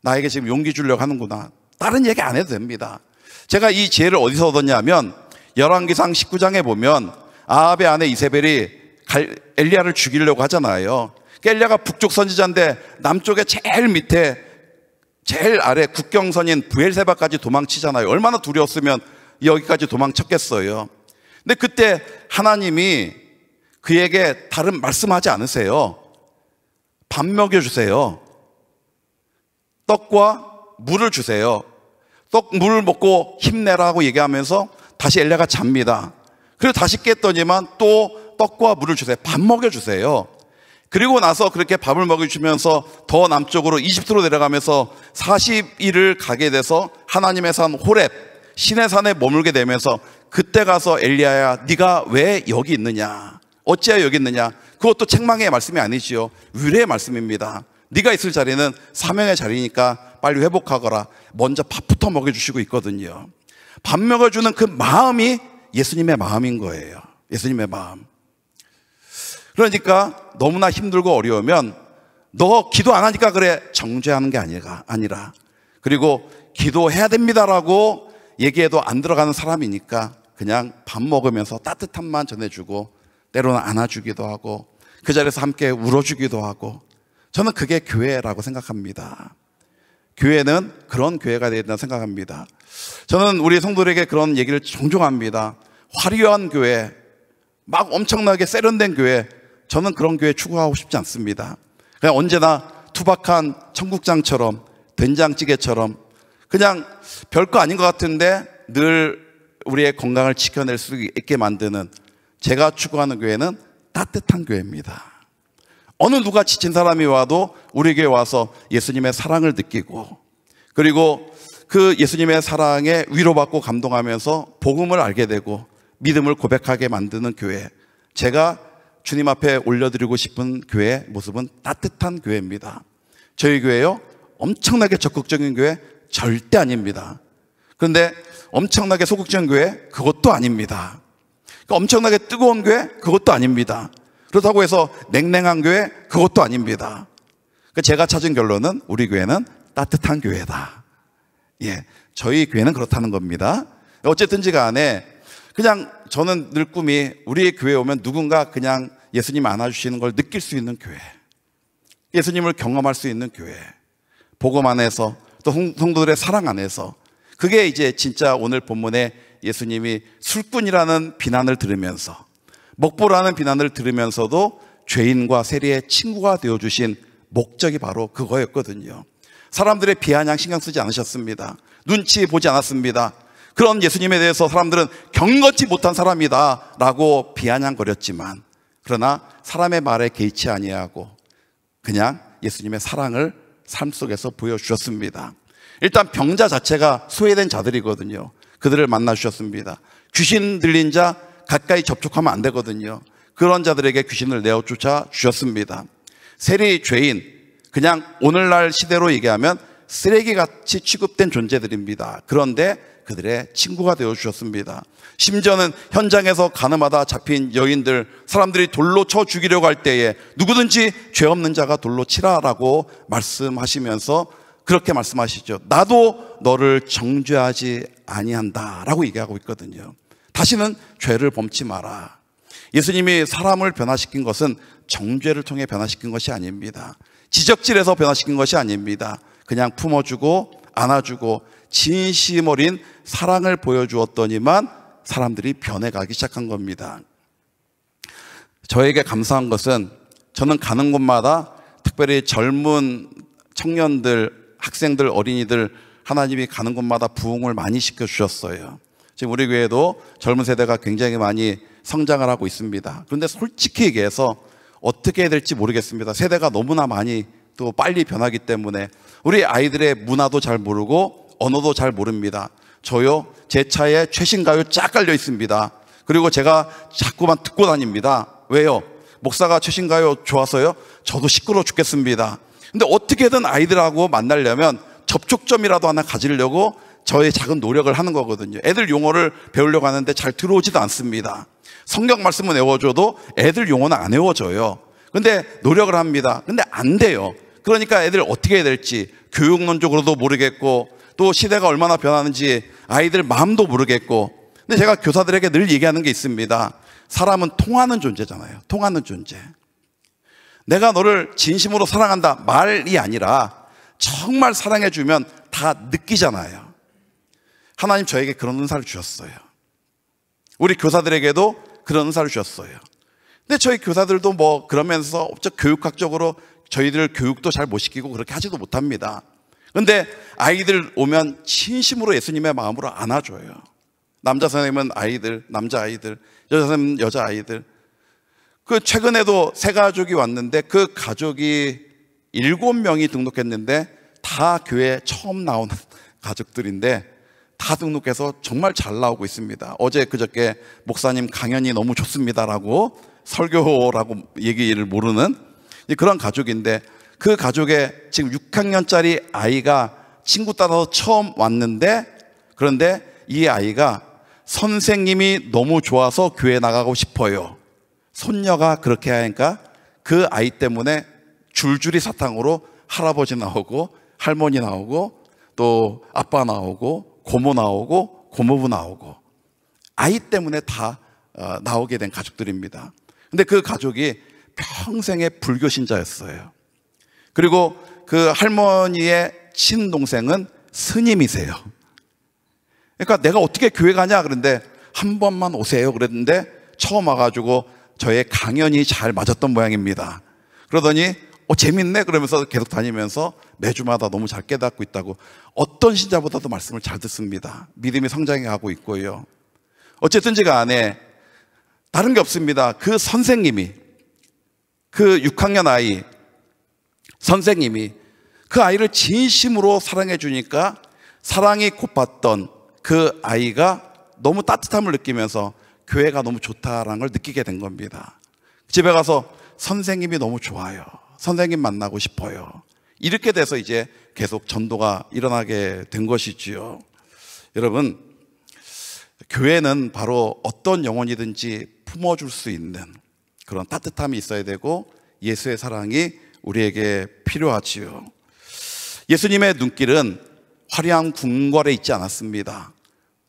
나에게 지금 용기 주려고 하는구나. 다른 얘기 안 해도 됩니다. 제가 이 지혜를 어디서 얻었냐면 열왕기상 19장에 보면 아합의 아내 이세벨이 엘리야를 죽이려고 하잖아요. 엘리야가 북쪽 선지자인데 남쪽에 제일 밑에 제일 아래 국경선인 브엘세바까지 도망치잖아요. 얼마나 두려웠으면 여기까지 도망쳤겠어요. 근데 그때 하나님이 그에게 다른 말씀하지 않으세요. 밥 먹여주세요. 떡과 물을 주세요. 떡, 물을 먹고 힘내라고 얘기하면서 다시 엘리야가 잡니다. 그리고 다시 깼더니만 또 떡과 물을 주세요. 밥 먹여주세요. 그리고 나서 그렇게 밥을 먹여주면서 더 남쪽으로 이집트로 내려가면서 40일을 가게 돼서 하나님의 산 호렙 신의 산에 머물게 되면서 그때 가서 엘리야야 네가 왜 여기 있느냐, 어찌하여 여기 있느냐. 그것도 책망의 말씀이 아니지요. 위로의 말씀입니다. 네가 있을 자리는 사명의 자리니까 빨리 회복하거라. 먼저 밥부터 먹여주시고 있거든요. 밥 먹여주는 그 마음이 예수님의 마음인 거예요. 예수님의 마음. 그러니까 너무나 힘들고 어려우면 너 기도 안 하니까 그래 정죄하는 게 아니라 그리고 기도해야 됩니다라고 얘기해도 안 들어가는 사람이니까 그냥 밥 먹으면서 따뜻함만 전해주고 때로는 안아주기도 하고 그 자리에서 함께 울어주기도 하고 저는 그게 교회라고 생각합니다. 교회는 그런 교회가 되어야 된다고 생각합니다. 저는 우리 성도들에게 그런 얘기를 종종 합니다. 화려한 교회, 막 엄청나게 세련된 교회, 저는 그런 교회 추구하고 싶지 않습니다. 그냥 언제나 투박한 청국장처럼 된장찌개처럼 그냥 별거 아닌 것 같은데 늘 우리의 건강을 지켜낼 수 있게 만드는 제가 추구하는 교회는 따뜻한 교회입니다. 어느 누가 지친 사람이 와도 우리 교회 와서 예수님의 사랑을 느끼고 그리고 그 예수님의 사랑에 위로받고 감동하면서 복음을 알게 되고 믿음을 고백하게 만드는 교회, 제가 주님 앞에 올려드리고 싶은 교회의 모습은 따뜻한 교회입니다. 저희 교회요, 엄청나게 적극적인 교회 절대 아닙니다. 그런데 엄청나게 소극적인 교회, 그것도 아닙니다. 그러니까 엄청나게 뜨거운 교회, 그것도 아닙니다. 그렇다고 해서 냉랭한 교회, 그것도 아닙니다. 그러니까 제가 찾은 결론은 우리 교회는 따뜻한 교회다. 예, 저희 교회는 그렇다는 겁니다. 어쨌든지 간에 그냥 저는 늘 꿈이 우리 교회에 오면 누군가 그냥 예수님 안아주시는 걸 느낄 수 있는 교회, 예수님을 경험할 수 있는 교회, 복음 안에서 또 성도들의 사랑 안에서, 그게 이제 진짜 오늘 본문에 예수님이 술꾼이라는 비난을 들으면서, 먹보라는 비난을 들으면서도 죄인과 세리의 친구가 되어주신 목적이 바로 그거였거든요. 사람들의 비아냥 신경 쓰지 않으셨습니다. 눈치 보지 않았습니다. 그런 예수님에 대해서 사람들은 경건치 못한 사람이다 라고 비아냥거렸지만, 그러나 사람의 말에 개의치 아니하고 그냥 예수님의 사랑을 삶 속에서 보여주셨습니다. 일단 병자 자체가 소외된 자들이거든요. 그들을 만나 주셨습니다. 귀신 들린 자 가까이 접촉하면 안 되거든요. 그런 자들에게 귀신을 내어쫓아 주셨습니다. 세리, 죄인, 그냥 오늘날 시대로 얘기하면 쓰레기같이 취급된 존재들입니다. 그런데 그들의 친구가 되어주셨습니다. 심지어는 현장에서 가늠하다 잡힌 여인들, 사람들이 돌로 쳐 죽이려고 할 때에 누구든지 죄 없는 자가 돌로 치라라고 말씀하시면서 그렇게 말씀하시죠. 나도 너를 정죄하지 아니한다 라고 얘기하고 있거든요. 다시는 죄를 범치 마라. 예수님이 사람을 변화시킨 것은 정죄를 통해 변화시킨 것이 아닙니다. 지적질해서 변화시킨 것이 아닙니다. 그냥 품어주고 안아주고 진심 어린 사랑을 보여주었더니만 사람들이 변해가기 시작한 겁니다. 저에게 감사한 것은 저는 가는 곳마다 특별히 젊은 청년들, 학생들, 어린이들 하나님이 가는 곳마다 부흥을 많이 시켜주셨어요. 지금 우리 교회도 젊은 세대가 굉장히 많이 성장을 하고 있습니다. 그런데 솔직히 얘기해서 어떻게 해야 될지 모르겠습니다. 세대가 너무나 많이 또 빨리 변하기 때문에 우리 아이들의 문화도 잘 모르고 언어도 잘 모릅니다. 저요, 제 차에 최신 가요 쫙 깔려 있습니다. 그리고 제가 자꾸만 듣고 다닙니다. 왜요? 목사가 최신 가요 좋아서요? 저도 시끄러워 죽겠습니다. 근데 어떻게든 아이들하고 만나려면 접촉점이라도 하나 가지려고 저의 작은 노력을 하는 거거든요. 애들 용어를 배우려고 하는데 잘 들어오지도 않습니다. 성경 말씀은 외워줘도 애들 용어는 안 외워져요. 근데 노력을 합니다. 근데 안 돼요. 그러니까 애들 어떻게 해야 될지 교육론적으로도 모르겠고 또 시대가 얼마나 변하는지 아이들 마음도 모르겠고. 근데 제가 교사들에게 늘 얘기하는 게 있습니다. 사람은 통하는 존재잖아요. 통하는 존재. 내가 너를 진심으로 사랑한다 말이 아니라 정말 사랑해주면 다 느끼잖아요. 하나님 저에게 그런 은사를 주셨어요. 우리 교사들에게도 그런 은사를 주셨어요. 근데 저희 교사들도 뭐 그러면서 교육학적으로 저희들 교육도 잘 못 시키고 그렇게 하지도 못합니다. 근데 아이들 오면 진심으로 예수님의 마음으로 안아줘요. 남자 선생님은 아이들, 남자 아이들, 여자 선생님은 여자 아이들. 그 최근에도 세 가족이 왔는데 그 가족이 7명이 등록했는데 다 교회에 처음 나오는 가족들인데 다 등록해서 정말 잘 나오고 있습니다. 어제 그저께 목사님 강연이 너무 좋습니다라고 설교라고 얘기를 모르는 그런 가족인데 그 가족에 지금 6학년짜리 아이가 친구 따라서 처음 왔는데 그런데 이 아이가 선생님이 너무 좋아서 교회 나가고 싶어요. 손녀가 그렇게 하니까 그 아이 때문에 줄줄이 사탕으로 할아버지 나오고 할머니 나오고 또 아빠 나오고 고모 나오고 고모부 나오고 아이 때문에 다 나오게 된 가족들입니다. 근데 그 가족이 평생의 불교 신자였어요. 그리고 그 할머니의 친동생은 스님이세요. 그러니까 내가 어떻게 교회 가냐 그런데 한 번만 오세요 그랬는데 처음 와가지고 저의 강연이 잘 맞았던 모양입니다. 그러더니 재밌네 그러면서 계속 다니면서 매주마다 너무 잘 깨닫고 있다고. 어떤 신자보다도 말씀을 잘 듣습니다. 믿음이 성장해 가고 있고요. 어쨌든지 간에 다른 게 없습니다. 그 선생님이 그 6학년 아이 선생님이 그 아이를 진심으로 사랑해 주니까 사랑이 고팠던 그 아이가 너무 따뜻함을 느끼면서 교회가 너무 좋다라는 걸 느끼게 된 겁니다. 집에 가서 선생님이 너무 좋아요. 선생님 만나고 싶어요. 이렇게 돼서 이제 계속 전도가 일어나게 된 것이지요. 여러분, 교회는 바로 어떤 영혼이든지 품어줄 수 있는 그런 따뜻함이 있어야 되고 예수의 사랑이 우리에게 필요하지요. 예수님의 눈길은 화려한 궁궐에 있지 않았습니다.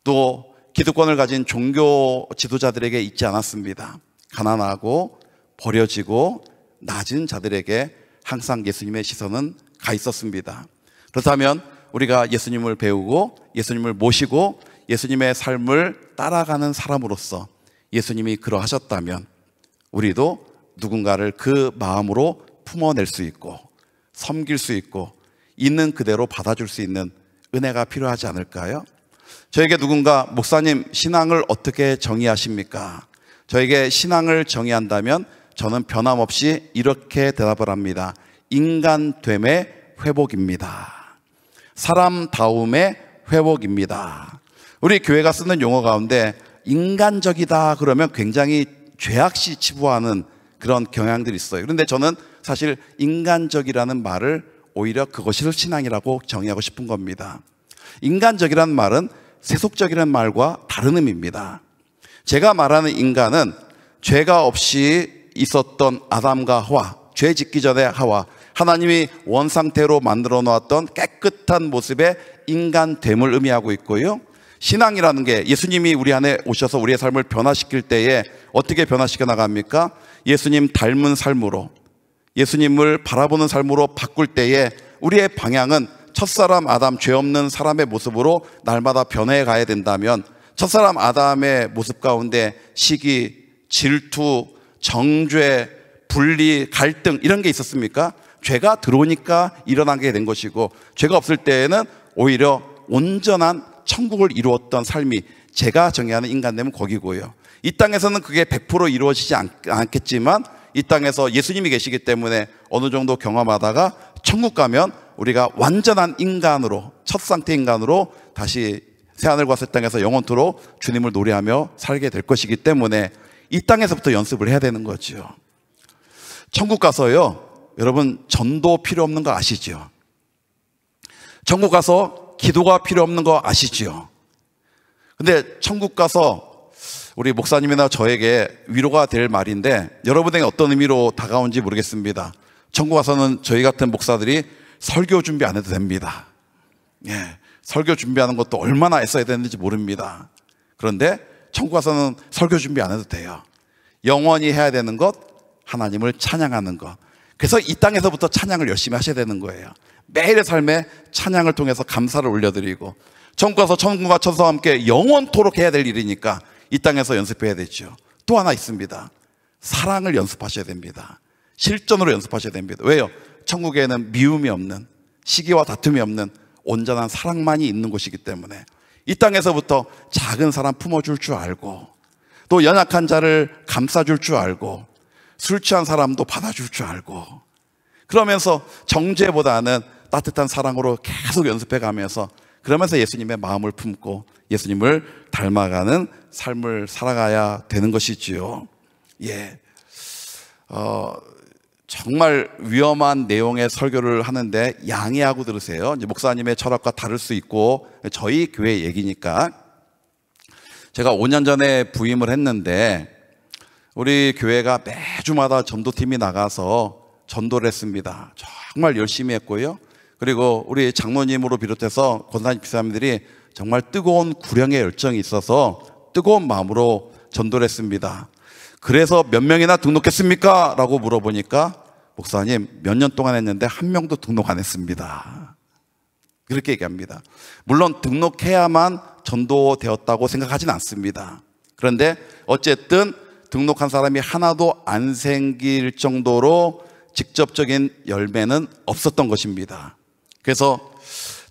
또 기득권을 가진 종교 지도자들에게 있지 않았습니다. 가난하고 버려지고 낮은 자들에게 항상 예수님의 시선은 가 있었습니다. 그렇다면 우리가 예수님을 배우고 예수님을 모시고 예수님의 삶을 따라가는 사람으로서 예수님이 그러하셨다면 우리도 누군가를 그 마음으로 품어낼 수 있고 섬길 수 있고 있는 그대로 받아줄 수 있는 은혜가 필요하지 않을까요? 저에게 누군가 목사님 신앙을 어떻게 정의하십니까? 저에게 신앙을 정의한다면 저는 변함없이 이렇게 대답을 합니다. 인간됨의 회복입니다. 사람다움의 회복입니다. 우리 교회가 쓰는 용어 가운데 인간적이다 그러면 굉장히 죄악시 치부하는 그런 경향들이 있어요. 그런데 저는 사실 인간적이라는 말을 오히려 그것이 신앙이라고 정의하고 싶은 겁니다. 인간적이라는 말은 세속적이라는 말과 다른 의미입니다. 제가 말하는 인간은 죄가 없이 있었던 아담과 하와, 죄 짓기 전에 하와, 하나님이 원상태로 만들어 놓았던 깨끗한 모습의 인간됨을 의미하고 있고요. 신앙이라는 게 예수님이 우리 안에 오셔서 우리의 삶을 변화시킬 때에 어떻게 변화시켜 나갑니까? 예수님 닮은 삶으로, 예수님을 바라보는 삶으로 바꿀 때에 우리의 방향은 첫사람 아담, 죄 없는 사람의 모습으로 날마다 변해 가야 된다면, 첫사람 아담의 모습 가운데 시기, 질투, 정죄, 분리, 갈등 이런 게 있었습니까? 죄가 들어오니까 일어나게 된 것이고, 죄가 없을 때에는 오히려 온전한 천국을 이루었던 삶이 제가 정의하는 인간됨은 거기고요. 이 땅에서는 그게 100% 이루어지지 않겠지만 이 땅에서 예수님이 계시기 때문에 어느 정도 경험하다가 천국 가면 우리가 완전한 인간으로, 첫 상태 인간으로 다시 새하늘과 새 땅에서 영원토록 주님을 노래하며 살게 될 것이기 때문에 이 땅에서부터 연습을 해야 되는 거죠. 천국 가서요, 여러분 전도 필요 없는 거 아시죠? 천국 가서 기도가 필요 없는 거 아시죠? 근데 천국 가서 우리 목사님이나 저에게 위로가 될 말인데 여러분에게 어떤 의미로 다가온지 모르겠습니다. 천국 가서는 저희 같은 목사들이 설교 준비 안 해도 됩니다. 예, 설교 준비하는 것도 얼마나 애써야 되는지 모릅니다. 그런데 천국 가서는 설교 준비 안 해도 돼요. 영원히 해야 되는 것, 하나님을 찬양하는 것. 그래서 이 땅에서부터 찬양을 열심히 하셔야 되는 거예요. 매일의 삶에 찬양을 통해서 감사를 올려드리고, 천국 가서 천국과 천사와 함께 영원토록 해야 될 일이니까 이 땅에서 연습해야 되죠. 또 하나 있습니다. 사랑을 연습하셔야 됩니다. 실전으로 연습하셔야 됩니다. 왜요? 천국에는 미움이 없는, 시기와 다툼이 없는 온전한 사랑만이 있는 곳이기 때문에 이 땅에서부터 작은 사람 품어줄 줄 알고, 또 연약한 자를 감싸줄 줄 알고, 술 취한 사람도 받아줄 줄 알고, 그러면서 정죄보다는 따뜻한 사랑으로 계속 연습해가면서, 그러면서 예수님의 마음을 품고 예수님을 닮아가는 삶을 살아가야 되는 것이지요. 예, 정말 위험한 내용의 설교를 하는데 양해하고 들으세요. 이제 목사님의 철학과 다를 수 있고 저희 교회 얘기니까. 제가 5년 전에 부임을 했는데 우리 교회가 매주마다 전도팀이 나가서 전도를 했습니다. 정말 열심히 했고요. 그리고 우리 장로님으로 비롯해서 권사님, 집사님들이 정말 뜨거운 구령의 열정이 있어서 뜨거운 마음으로 전도를 했습니다. 그래서 몇 명이나 등록했습니까? 라고 물어보니까 목사님 몇 년 동안 했는데 한 명도 등록 안 했습니다. 그렇게 얘기합니다. 물론 등록해야만 전도되었다고 생각하지는 않습니다. 그런데 어쨌든 등록한 사람이 하나도 안 생길 정도로 직접적인 열매는 없었던 것입니다. 그래서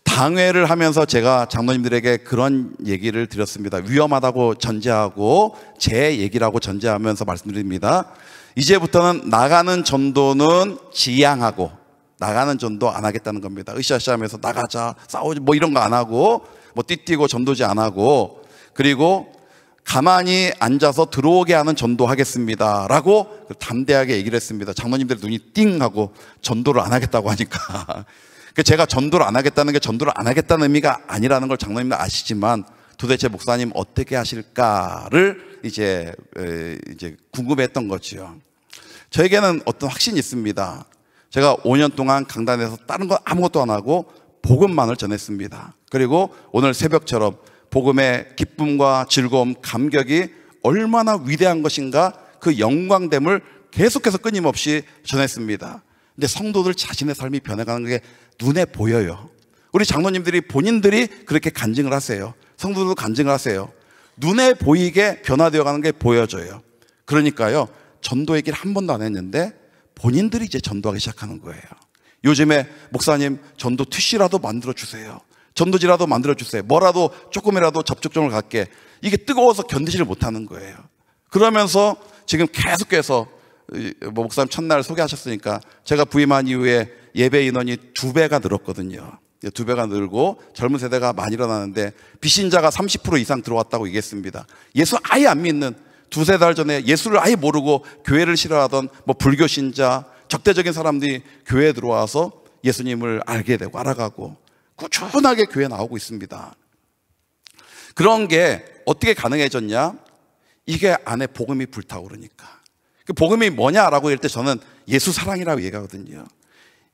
당회를 하면서 제가 장로님들에게 그런 얘기를 드렸습니다. 위험하다고 전제하고 제 얘기라고 전제하면서 말씀드립니다. 이제부터는 나가는 전도는 지양하고, 나가는 전도 안 하겠다는 겁니다. 으쌰으쌰 하면서 나가자, 싸우지 뭐 이런 거 안 하고, 뭐 띠뛰고 전도지 안 하고, 그리고 가만히 앉아서 들어오게 하는 전도 하겠습니다 라고 담대하게 얘기를 했습니다. 장로님들 눈이 띵 하고 전도를 안 하겠다고 하니까 제가 전도를 안 하겠다는 게 전도를 안 하겠다는 의미가 아니라는 걸 장로님들 아시지만, 도대체 목사님 어떻게 하실까를 이제 궁금해했던 거지요. 저에게는 어떤 확신이 있습니다. 제가 5년 동안 강단에서 다른 거 아무것도 안 하고 복음만을 전했습니다. 그리고 오늘 새벽처럼 복음의 기쁨과 즐거움, 감격이 얼마나 위대한 것인가, 그 영광됨을 계속해서 끊임없이 전했습니다. 근데 성도들 자신의 삶이 변해가는 게 눈에 보여요. 우리 장로님들이 본인들이 그렇게 간증을 하세요. 성도들도 간증을 하세요. 눈에 보이게 변화되어 가는 게 보여져요. 그러니까요, 전도 얘기를 한 번도 안 했는데 본인들이 이제 전도하기 시작하는 거예요. 요즘에 목사님 전도 TC라도 만들어 주세요. 전도지라도 만들어 주세요. 뭐라도 조금이라도 접촉점을 갖게. 이게 뜨거워서 견디지를 못하는 거예요. 그러면서 지금 계속해서 목사님 첫날 소개하셨으니까 제가 부임한 이후에 예배 인원이 2배가 늘었거든요. 2배가 늘고 젊은 세대가 많이 일어나는데 비신자가 30% 이상 들어왔다고 얘기했습니다. 예수 아예 안 믿는, 2-3달 전에 예수를 아예 모르고 교회를 싫어하던 뭐 불교 신자, 적대적인 사람들이 교회에 들어와서 예수님을 알게 되고 알아가고 꾸준하게 교회에 나오고 있습니다. 그런 게 어떻게 가능해졌냐? 이게 안에 복음이 불타오르니까. 그 복음이 뭐냐라고 할 때 저는 예수 사랑이라고 얘기하거든요.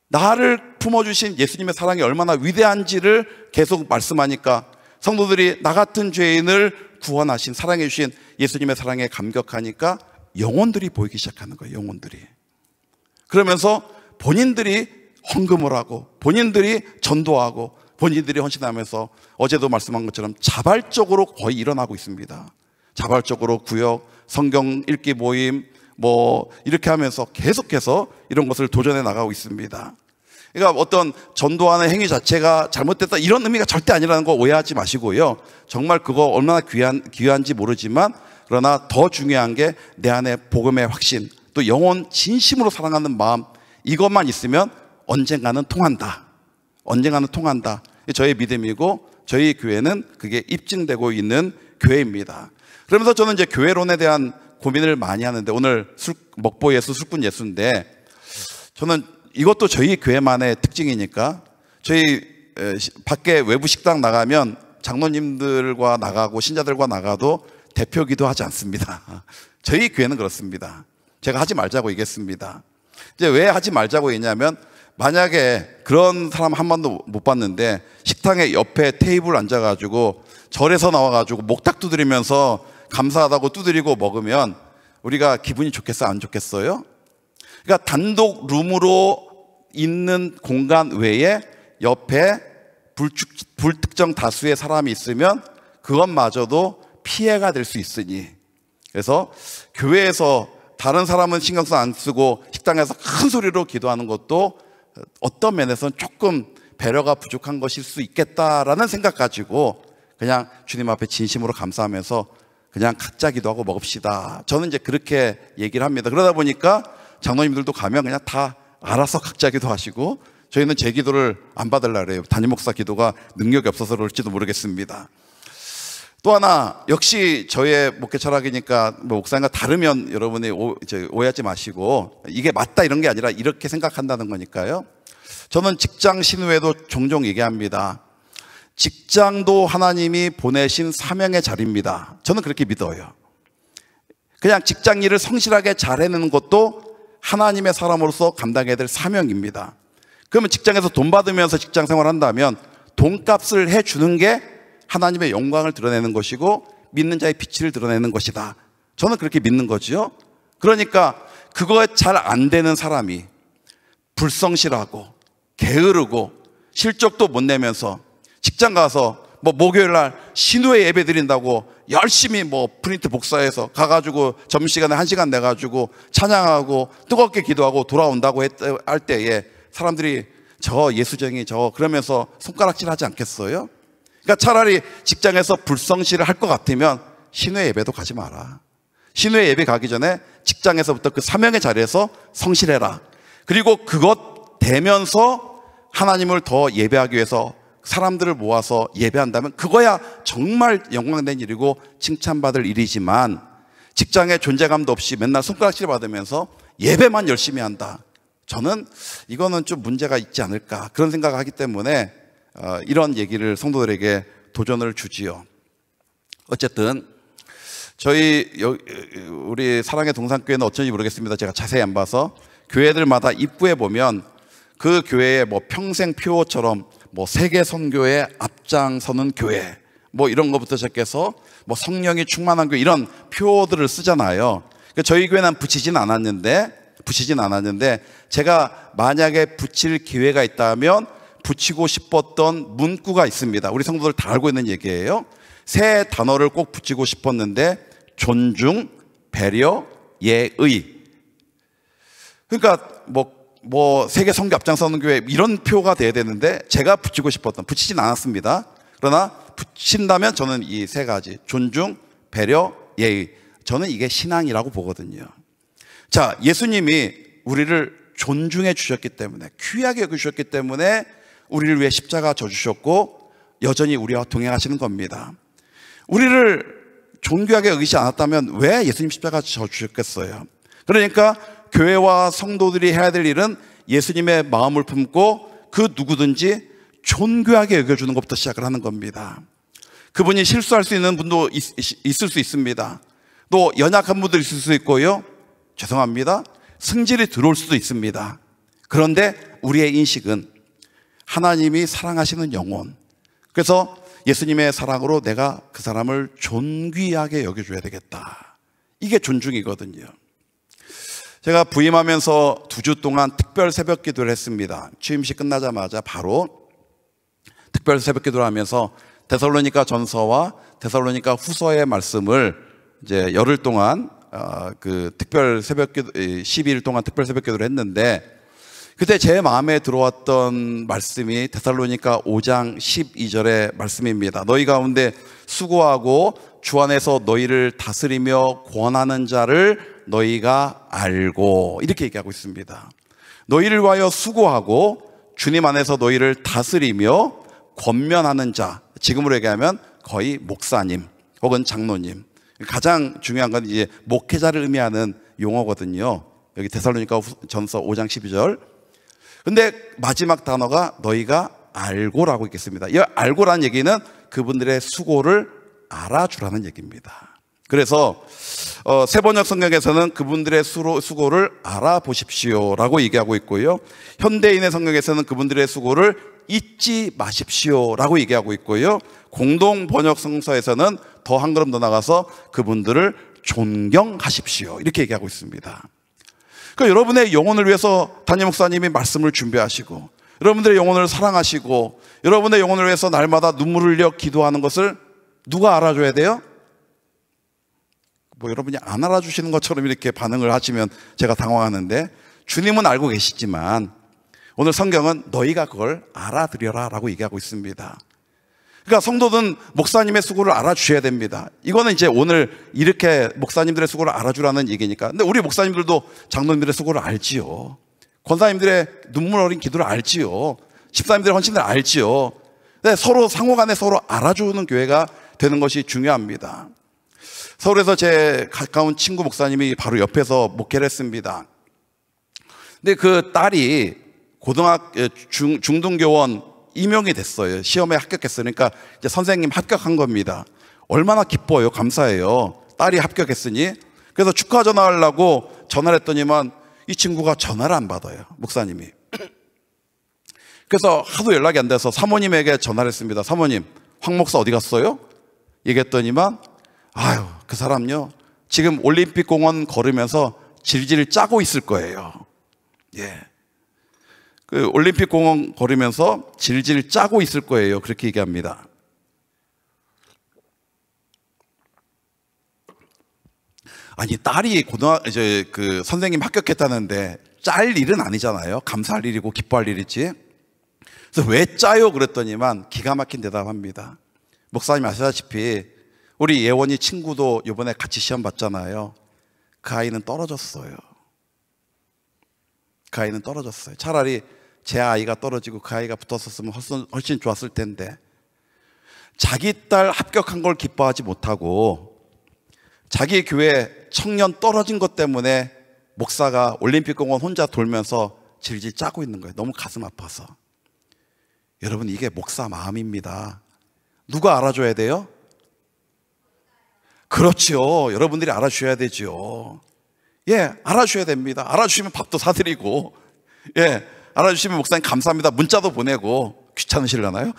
나를 품어주신 예수님의 사랑이 얼마나 위대한지를 계속 말씀하니까 성도들이 나 같은 죄인을 구원하신, 사랑해 주신 예수님의 사랑에 감격하니까 영혼들이 보이기 시작하는 거예요. 영혼들이. 그러면서 본인들이 헌금을 하고 본인들이 전도하고 본인들이 헌신하면서 어제도 말씀한 것처럼 자발적으로 거의 일어나고 있습니다. 자발적으로 구역, 성경 읽기 모임 뭐 이렇게 하면서 계속해서 이런 것을 도전해 나가고 있습니다. 그러니까 어떤 전도하는 행위 자체가 잘못됐다 이런 의미가 절대 아니라는 거 오해하지 마시고요. 정말 그거 얼마나 귀한지 모르지만 그러나 더 중요한 게 내 안에 복음의 확신, 또 영혼 진심으로 사랑하는 마음, 이것만 있으면 언젠가는 통한다. 언젠가는 통한다. 저의 믿음이고 저희 교회는 그게 입증되고 있는 교회입니다. 그러면서 저는 이제 교회론에 대한 고민을 많이 하는데 오늘 먹보 예수, 술꾼 예수인데 저는 이것도 저희 교회만의 특징이니까 저희 밖에 외부 식당 나가면 장로님들과 나가고 신자들과 나가도 대표 기도하지 않습니다. 저희 교회는 그렇습니다. 제가 하지 말자고 얘기했습니다. 이제 왜 하지 말자고 했냐면 만약에 그런 사람 한 번도 못 봤는데 식당에 옆에 테이블 앉아가지고 절에서 나와가지고 목탁 두드리면서 감사하다고 두드리고 먹으면 우리가 기분이 좋겠어요? 안 좋겠어요? 그러니까 단독 룸으로 있는 공간 외에 옆에 불특정 다수의 사람이 있으면 그것마저도 피해가 될 수 있으니, 그래서 교회에서 다른 사람은 신경 안 쓰고 식당에서 큰 소리로 기도하는 것도 어떤 면에서는 조금 배려가 부족한 것일 수 있겠다라는 생각 가지고 그냥 주님 앞에 진심으로 감사하면서 그냥 각자 기도하고 먹읍시다. 저는 이제 그렇게 얘기를 합니다. 그러다 보니까 장로님들도 가면 그냥 다 알아서 각자 기도하시고 저희는 제 기도를 안 받으려고 그래요. 담임 목사 기도가 능력이 없어서 그럴지도 모르겠습니다. 또 하나, 역시 저의 목회 철학이니까 뭐 목사님과 다르면 여러분이 오해하지 마시고 이게 맞다 이런 게 아니라 이렇게 생각한다는 거니까요. 저는 직장 신우에도 종종 얘기합니다. 직장도 하나님이 보내신 사명의 자리입니다. 저는 그렇게 믿어요. 그냥 직장 일을 성실하게 잘 해내는 것도 하나님의 사람으로서 감당해야 될 사명입니다. 그러면 직장에서 돈 받으면서 직장 생활을 한다면 돈값을 해주는 게 하나님의 영광을 드러내는 것이고 믿는 자의 빛을 드러내는 것이다. 저는 그렇게 믿는 거죠. 그러니까 그거에 잘 안 되는 사람이 불성실하고 게으르고 실적도 못 내면서 직장 가서 뭐 목요일 날 신우회 예배 드린다고 열심히 뭐 프린트 복사해서 가가지고 점심시간에 1시간 내가지고 찬양하고 뜨겁게 기도하고 돌아온다고 할 때에 사람들이 저 예수쟁이 저 그러면서 손가락질 하지 않겠어요? 그러니까 차라리 직장에서 불성실을 할 것 같으면 신우회 예배도 가지 마라. 신우회 예배 가기 전에 직장에서부터 그 사명의 자리에서 성실해라. 그리고 그것 되면서 하나님을 더 예배하기 위해서 사람들을 모아서 예배한다면 그거야 정말 영광된 일이고 칭찬받을 일이지만 직장에 존재감도 없이 맨날 손가락질 받으면서 예배만 열심히 한다. 저는 이거는 좀 문제가 있지 않을까 그런 생각을 하기 때문에 이런 얘기를 성도들에게 도전을 주지요. 어쨌든 우리 사랑의 동산교회는 어쩐지 모르겠습니다. 제가 자세히 안 봐서 교회들마다 입구에 보면 그 교회의 뭐 평생 표어처럼 뭐 세계 선교에 앞장서는 교회 뭐 이런 것부터 시작해서 뭐 성령이 충만한 교회 이런 표어들을 쓰잖아요. 저희 교회는 붙이진 않았는데 제가 만약에 붙일 기회가 있다면 붙이고 싶었던 문구가 있습니다. 우리 성도들 다 알고 있는 얘기예요. 세 단어를 꼭 붙이고 싶었는데 존중, 배려, 예의. 그러니까 뭐 세계 선교 앞장서는 교회 이런 표가 돼야 되는데 제가 붙이진 않았습니다. 그러나 붙인다면 저는 이 세 가지 존중, 배려, 예의. 저는 이게 신앙이라고 보거든요. 자, 예수님이 우리를 존중해 주셨기 때문에 귀하게 여기셨기 때문에 우리를 위해 십자가 져주셨고 여전히 우리와 동행하시는 겁니다. 우리를 존귀하게 여기지 않았다면 왜 예수님 십자가 져주셨겠어요? 그러니까 교회와 성도들이 해야 될 일은 예수님의 마음을 품고 그 누구든지 존귀하게 여겨주는 것부터 시작을 하는 겁니다. 그분이 실수할 수 있는 분도 있을 수 있습니다. 또 연약한 분도 있을 수 있고요. 죄송합니다. 승질이 들어올 수도 있습니다. 그런데 우리의 인식은 하나님이 사랑하시는 영혼, 그래서 예수님의 사랑으로 내가 그 사람을 존귀하게 여겨줘야 되겠다. 이게 존중이거든요. 제가 부임하면서 2주 동안 특별 새벽 기도를 했습니다. 취임식 끝나자마자 바로 특별 새벽 기도를 하면서 데살로니가 전서와 데살로니가 후서의 말씀을 이제 열흘 동안 그 특별 새벽 기도 12일 동안 특별 새벽 기도를 했는데, 그때 제 마음에 들어왔던 말씀이 데살로니가 5장 12절의 말씀입니다. 너희 가운데 수고하고 주 안에서 너희를 다스리며 권하는 자를 너희가 알고, 이렇게 얘기하고 있습니다. 너희를 위하여 수고하고 주님 안에서 너희를 다스리며 권면하는 자, 지금으로 얘기하면 거의 목사님 혹은 장로님, 가장 중요한 건 이제 목회자를 의미하는 용어거든요. 여기 데살로니가 전서 5장 12절. 근데 마지막 단어가 너희가 알고라고 있겠습니다. 이 알고라는 얘기는 그분들의 수고를 알아주라는 얘기입니다. 그래서 세번역 성경에서는 그분들의 수고를 알아보십시오라고 얘기하고 있고요. 현대인의 성경에서는 그분들의 수고를 잊지 마십시오라고 얘기하고 있고요. 공동 번역 성서에서는 더 한 걸음 더 나가서 그분들을 존경하십시오, 이렇게 얘기하고 있습니다. 그러니까 여러분의 영혼을 위해서 담임 목사님이 말씀을 준비하시고, 여러분들의 영혼을 사랑하시고, 여러분의 영혼을 위해서 날마다 눈물을 흘려 기도하는 것을 누가 알아줘야 돼요? 뭐 여러분이 안 알아주시는 것처럼 이렇게 반응을 하시면 제가 당황하는데, 주님은 알고 계시지만 오늘 성경은 너희가 그걸 알아들여라 라고 얘기하고 있습니다. 그러니까 성도는 목사님의 수고를 알아주셔야 됩니다. 이거는 이제 오늘 이렇게 목사님들의 수고를 알아주라는 얘기니까. 근데 우리 목사님들도 장로님들의 수고를 알지요. 권사님들의 눈물 어린 기도를 알지요. 집사님들의 헌신을 알지요. 근데 서로 상호간에 서로 알아주는 교회가 되는 것이 중요합니다. 서울에서 제 가까운 친구 목사님이 바로 옆에서 목회를 했습니다. 근데 그 딸이 중등교원 임용이 됐어요. 시험에 합격했어요. 그러니까 이제 선생님 합격한 겁니다. 얼마나 기뻐요. 감사해요. 딸이 합격했으니. 그래서 축하 전화하려고 전화를 했더니만 이 친구가 전화를 안 받아요, 목사님이. 그래서 하도 연락이 안 돼서 사모님에게 전화를 했습니다. 사모님, 황 목사 어디 갔어요? 얘기했더니만 아유, 그 사람요, 지금 올림픽 공원 걸으면서 질질 짜고 있을 거예요. 예. 그 올림픽 공원 걸으면서 질질 짜고 있을 거예요. 그렇게 얘기합니다. 아니, 딸이 이제 그 선생님 합격했다는데 짤 일은 아니잖아요. 감사할 일이고 기뻐할 일이지. 그래서 왜 짜요? 그랬더니만 기가 막힌 대답합니다. 목사님 아시다시피 우리 예원이 친구도 이번에 같이 시험 봤잖아요. 그 아이는 떨어졌어요. 그 아이는 떨어졌어요. 차라리 제 아이가 떨어지고 그 아이가 붙었었으면 훨씬 좋았을 텐데, 자기 딸 합격한 걸 기뻐하지 못하고 자기 교회 청년 떨어진 것 때문에 목사가 올림픽 공원 혼자 돌면서 질질 짜고 있는 거예요. 너무 가슴 아파서. 여러분, 이게 목사 마음입니다. 누가 알아줘야 돼요? 그렇죠. 여러분들이 알아주셔야 되죠. 예, 알아주셔야 됩니다. 알아주시면 밥도 사드리고, 예, 알아주시면 목사님 감사합니다 문자도 보내고. 귀찮으시려나요?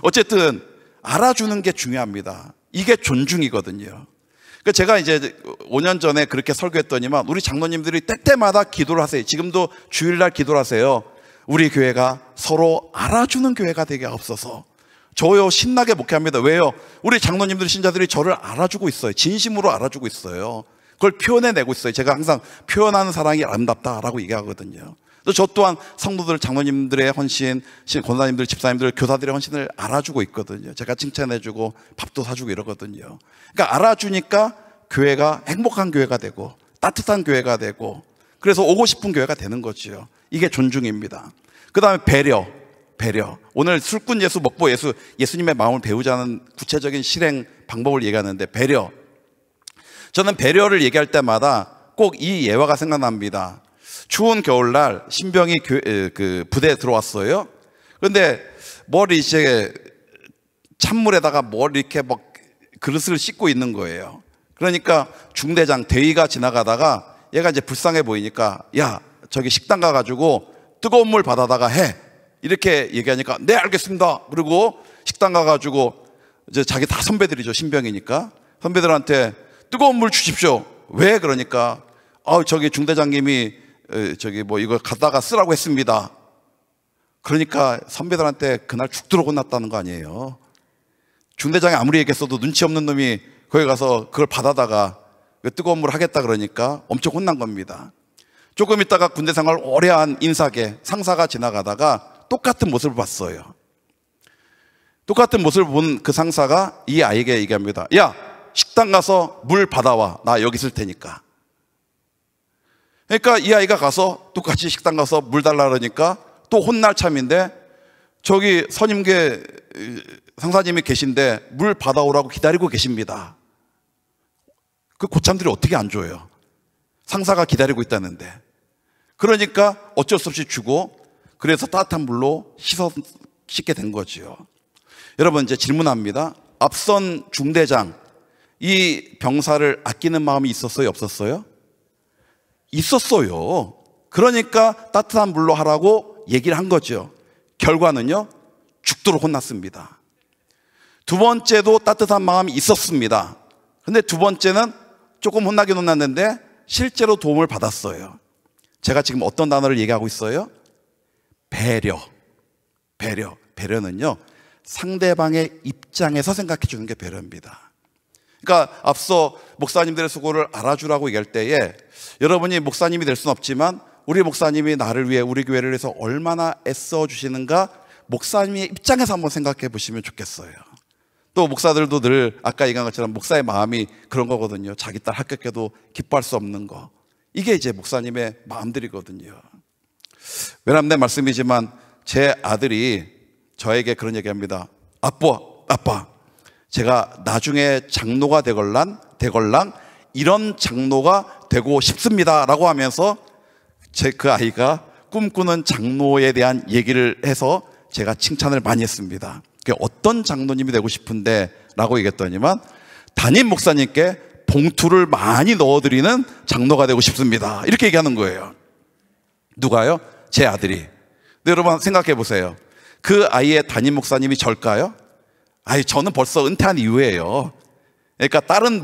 어쨌든 알아주는 게 중요합니다. 이게 존중이거든요. 그러니까 제가 이제 5년 전에 그렇게 설교했더니만 우리 장로님들이 때때마다 기도를 하세요. 지금도 주일날 기도를 하세요. 우리 교회가 서로 알아주는 교회가 되게 없어서. 저요 신나게 목회합니다. 왜요? 우리 장로님들 신자들이 저를 알아주고 있어요. 진심으로 알아주고 있어요. 그걸 표현해내고 있어요. 제가 항상 표현하는 사랑이 아름답다라고 얘기하거든요. 저 또한 성도들, 장로님들의 헌신, 권사님들, 집사님들, 교사들의 헌신을 알아주고 있거든요. 제가 칭찬해주고 밥도 사주고 이러거든요. 그러니까 알아주니까 교회가 행복한 교회가 되고 따뜻한 교회가 되고, 그래서 오고 싶은 교회가 되는 거죠. 이게 존중입니다. 그 다음에 배려. 오늘 술꾼 예수, 먹보 예수, 예수님의 마음을 배우자는 구체적인 실행 방법을 얘기하는데, 배려. 저는 배려를 얘기할 때마다 꼭 이 예화가 생각납니다. 추운 겨울날 신병이 그 부대에 들어왔어요. 그런데 머리 이제 찬물에다가 뭘 이렇게 막 그릇을 씻고 있는 거예요. 그러니까 중대장 대위가 지나가다가 얘가 이제 불쌍해 보이니까 야, 저기 식당 가가지고 뜨거운 물 받아다가 해. 이렇게 얘기하니까 네, 알겠습니다. 그리고 식당 가가지고 이제 자기 다 선배들이죠. 신병이니까. 선배들한테 뜨거운 물 주십시오. 왜? 그러니까 저기 중대장님이 저기 뭐 이거 갖다가 쓰라고 했습니다. 그러니까 선배들한테 그날 죽도록 혼났다는 거 아니에요. 중대장이 아무리 얘기했어도 눈치 없는 놈이 거기 가서 그걸 받아다가 뜨거운 물 하겠다 그러니까 엄청 혼난 겁니다. 조금 있다가 군대 생활 오래 한 인사계 상사가 지나가다가 똑같은 모습을 봤어요. 똑같은 모습을 본 그 상사가 이 아이에게 얘기합니다. 야, 식당 가서 물 받아와. 나 여기 있을 테니까. 그러니까 이 아이가 가서 똑같이 식당 가서 물 달라 그러니까 또 혼날 참인데 저기 선임계 상사님이 계신데 물 받아오라고 기다리고 계십니다. 그 고참들이 어떻게 안 줘요? 상사가 기다리고 있다는데. 그러니까 어쩔 수 없이 주고 그래서 따뜻한 물로 씻게 된 거지요. 여러분 이제 질문합니다. 앞선 중대장 이 병사를 아끼는 마음이 있었어요? 없었어요? 있었어요. 그러니까 따뜻한 물로 하라고 얘기를 한 거죠. 결과는요, 죽도록 혼났습니다. 두 번째도 따뜻한 마음이 있었습니다. 근데 두 번째는 조금 혼나긴 혼났는데 실제로 도움을 받았어요. 제가 지금 어떤 단어를 얘기하고 있어요? 배려. 배려는요, 상대방의 입장에서 생각해 주는 게 배려입니다. 그러니까 앞서 목사님들의 수고를 알아주라고 얘기할 때에 여러분이 목사님이 될 수는 없지만 우리 목사님이 나를 위해 우리 교회를 위해서 얼마나 애써 주시는가 목사님의 입장에서 한번 생각해 보시면 좋겠어요. 또 목사들도 늘 아까 얘기한 것처럼 목사의 마음이 그런 거거든요. 자기 딸 합격해도 기뻐할 수 없는 거. 이게 이제 목사님의 마음들이거든요. 외람된 말씀이지만 제 아들이 저에게 그런 얘기합니다. 아빠, 제가 나중에 장로가 되걸랑 이런 장로가 되고 싶습니다 라고 하면서 그 아이가 꿈꾸는 장로에 대한 얘기를 해서 제가 칭찬을 많이 했습니다. 어떤 장로님이 되고 싶은데 라고 얘기했더니만 담임 목사님께 봉투를 많이 넣어드리는 장로가 되고 싶습니다 이렇게 얘기하는 거예요. 누가요? 제 아들이. 근데 여러분 생각해 보세요. 그 아이의 담임 목사님이 절까요? 저는 벌써 은퇴한 이후에요. 그러니까 다른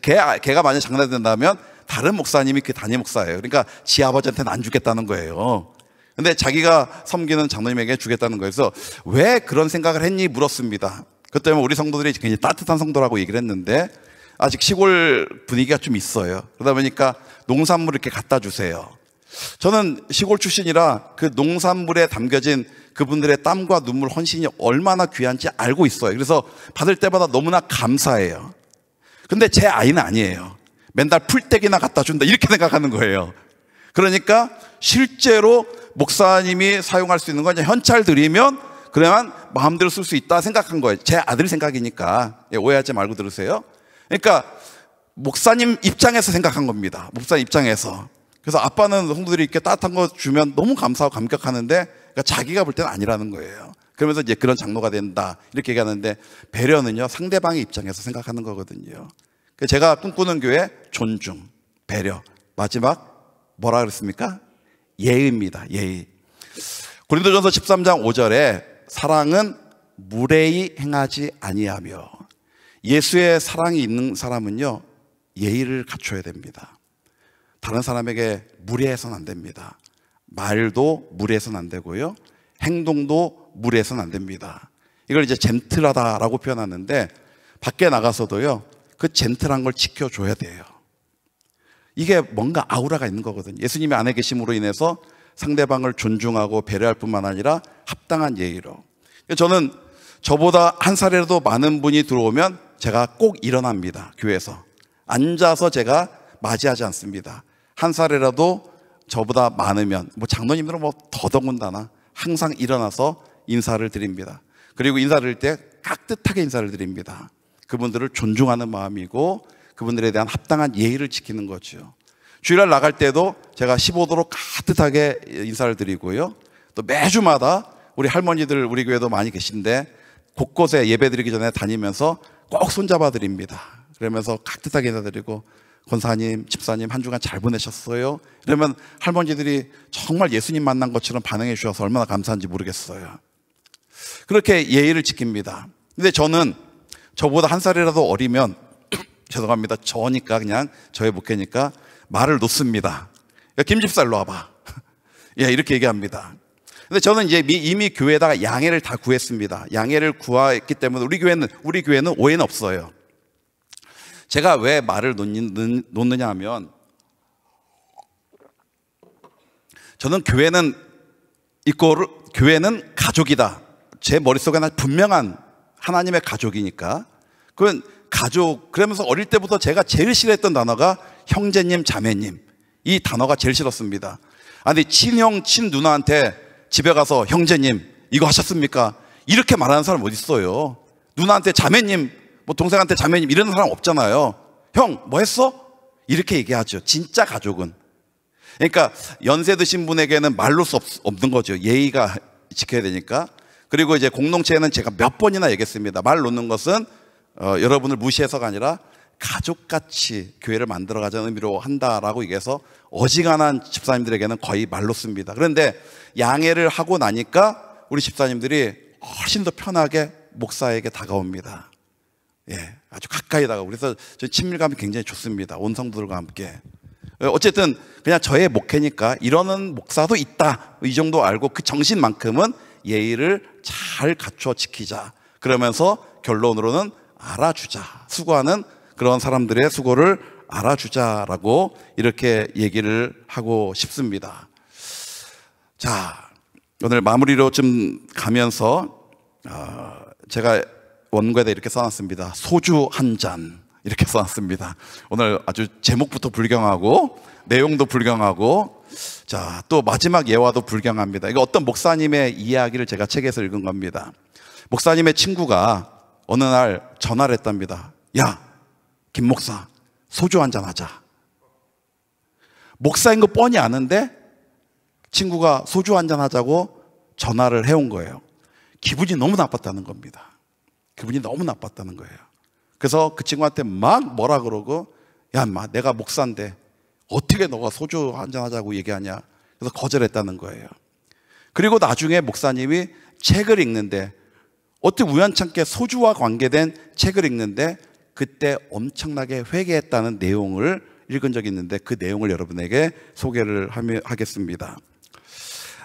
걔가 만약 장로가 된다면 다른 목사님이 그 담임 목사예요. 그러니까 지 아버지한테는 안 주겠다는 거예요. 근데 자기가 섬기는 장로님에게 주겠다는 거예요. 그래서 왜 그런 생각을 했니? 물었습니다. 그것 때문에 우리 성도들이 굉장히 따뜻한 성도라고 얘기를 했는데 아직 시골 분위기가 좀 있어요. 그러다 보니까 농산물 이렇게 갖다 주세요. 저는 시골 출신이라 그 농산물에 담겨진 그분들의 땀과 눈물, 헌신이 얼마나 귀한지 알고 있어요. 그래서 받을 때마다 너무나 감사해요. 근데 제 아이는 아니에요. 맨날 풀떼기나 갖다 준다 이렇게 생각하는 거예요. 그러니까 실제로 목사님이 사용할 수 있는 건 현찰 드리면 그래야만 마음대로 쓸 수 있다 생각한 거예요. 제 아들 생각이니까 오해하지 말고 들으세요. 그러니까 목사님 입장에서 생각한 겁니다. 목사님 입장에서. 그래서 아빠는 성도들이 이렇게 따뜻한 거 주면 너무 감사하고 감격하는데 그러니까 자기가 볼 때는 아니라는 거예요. 그러면서 이제 그런 장로가 된다 이렇게 얘기하는데 배려는요 상대방의 입장에서 생각하는 거거든요. 제가 꿈꾸는 교회 존중, 배려, 마지막 뭐라 그랬습니까? 예의입니다. 예의. 고린도전서 13장 5절에 사랑은 무례히 행하지 아니하며 예수의 사랑이 있는 사람은요 예의를 갖춰야 됩니다. 다른 사람에게 무례해서는 안 됩니다. 말도 무례해서는 안 되고요 행동도 무례해서는 안 됩니다. 이걸 이제 젠틀하다라고 표현하는데 밖에 나가서도요 그 젠틀한 걸 지켜줘야 돼요. 이게 뭔가 아우라가 있는 거거든요. 예수님이 안에 계심으로 인해서 상대방을 존중하고 배려할 뿐만 아니라 합당한 예의로. 저는 저보다 한 살이라도 많은 분이 들어오면 제가 꼭 일어납니다. 교회에서 앉아서 제가 맞이하지 않습니다. 한 살이라도 저보다 많으면 장로님들은 더더군다나 항상 일어나서 인사를 드립니다. 그리고 인사를 드릴 때 깍듯하게 인사를 드립니다. 그분들을 존중하는 마음이고 그분들에 대한 합당한 예의를 지키는 거죠. 주일날 나갈 때도 제가 15도로 깍듯하게 인사를 드리고요. 또 매주마다 우리 할머니들 우리 교회도 많이 계신데 곳곳에 예배드리기 전에 다니면서 꼭 손잡아 드립니다. 그러면서 깍듯하게 인사드리고, 권사님, 집사님 한 주간 잘 보내셨어요? 이러면 할머니들이 정말 예수님 만난 것처럼 반응해 주셔서 얼마나 감사한지 모르겠어요. 그렇게 예의를 지킵니다. 근데 저는 저보다 한 살이라도 어리면 죄송합니다, 저니까, 그냥 저의 목회니까 말을 놓습니다. 야, 김 집사 일로 와봐. 예, 이렇게 얘기합니다. 근데 저는 이제 이미 교회에다가 양해를 다 구했습니다. 양해를 구했기 때문에 우리 교회는 오해는 없어요. 제가 왜 말을 놓느냐 하면, 저는 교회는 가족이다. 제 머릿속에는 분명한 하나님의 가족이니까. 그건 가족, 그러면서 어릴 때부터 제가 제일 싫어했던 단어가 형제님, 자매님. 이 단어가 제일 싫었습니다. 아니, 친형, 친누나한테 집에 가서 형제님, 이거 하셨습니까? 이렇게 말하는 사람 어디 있어요? 누나한테 자매님, 뭐 동생한테 자매님 이러는 사람 없잖아요. 형, 뭐 했어? 이렇게 얘기하죠. 진짜 가족은. 그러니까 연세 드신 분에게는 말로 수 없는 거죠. 예의가 지켜야 되니까. 그리고 이제 공동체에는 제가 몇 번이나 얘기했습니다. 말 놓는 것은 여러분을 무시해서가 아니라 가족같이 교회를 만들어가자는 의미로 한다라고 얘기해서 어지간한 집사님들에게는 거의 말 놓습니다. 그런데 양해를 하고 나니까 우리 집사님들이 훨씬 더 편하게 목사에게 다가옵니다. 예, 아주 가까이 다가오고. 그래서 저 친밀감이 굉장히 좋습니다. 온 성도들과 함께. 어쨌든 그냥 저의 목회니까 이러는 목사도 있다, 이 정도 알고 그 정신만큼은 예의를 잘 갖춰 지키자. 그러면서 결론으로는 알아주자. 수고하는 그런 사람들의 수고를 알아주자라고 이렇게 얘기를 하고 싶습니다. 자, 오늘 마무리로 좀 가면서 제가 원고에다 이렇게 써놨습니다. 소주 한 잔, 이렇게 써놨습니다. 오늘 아주 제목부터 불경하고 내용도 불경하고, 자, 또 마지막 예화도 불경합니다. 이거 어떤 목사님의 이야기를 제가 책에서 읽은 겁니다. 목사님의 친구가 어느 날 전화를 했답니다. 야, 김 목사, 소주 한잔 하자. 목사인 거 뻔히 아는데 친구가 소주 한잔 하자고 전화를 해온 거예요. 기분이 너무 나빴다는 겁니다. 기분이 너무 나빴다는 거예요. 그래서 그 친구한테 막 뭐라 그러고, 야, 인마, 내가 목사인데 어떻게 너가 소주 한잔 하자고 얘기하냐. 그래서 거절했다는 거예요. 그리고 나중에 목사님이 책을 읽는데, 어떻게 우연찮게 소주와 관계된 책을 읽는데 그때 엄청나게 회개했다는 내용을 읽은 적이 있는데, 그 내용을 여러분에게 소개를 하겠습니다.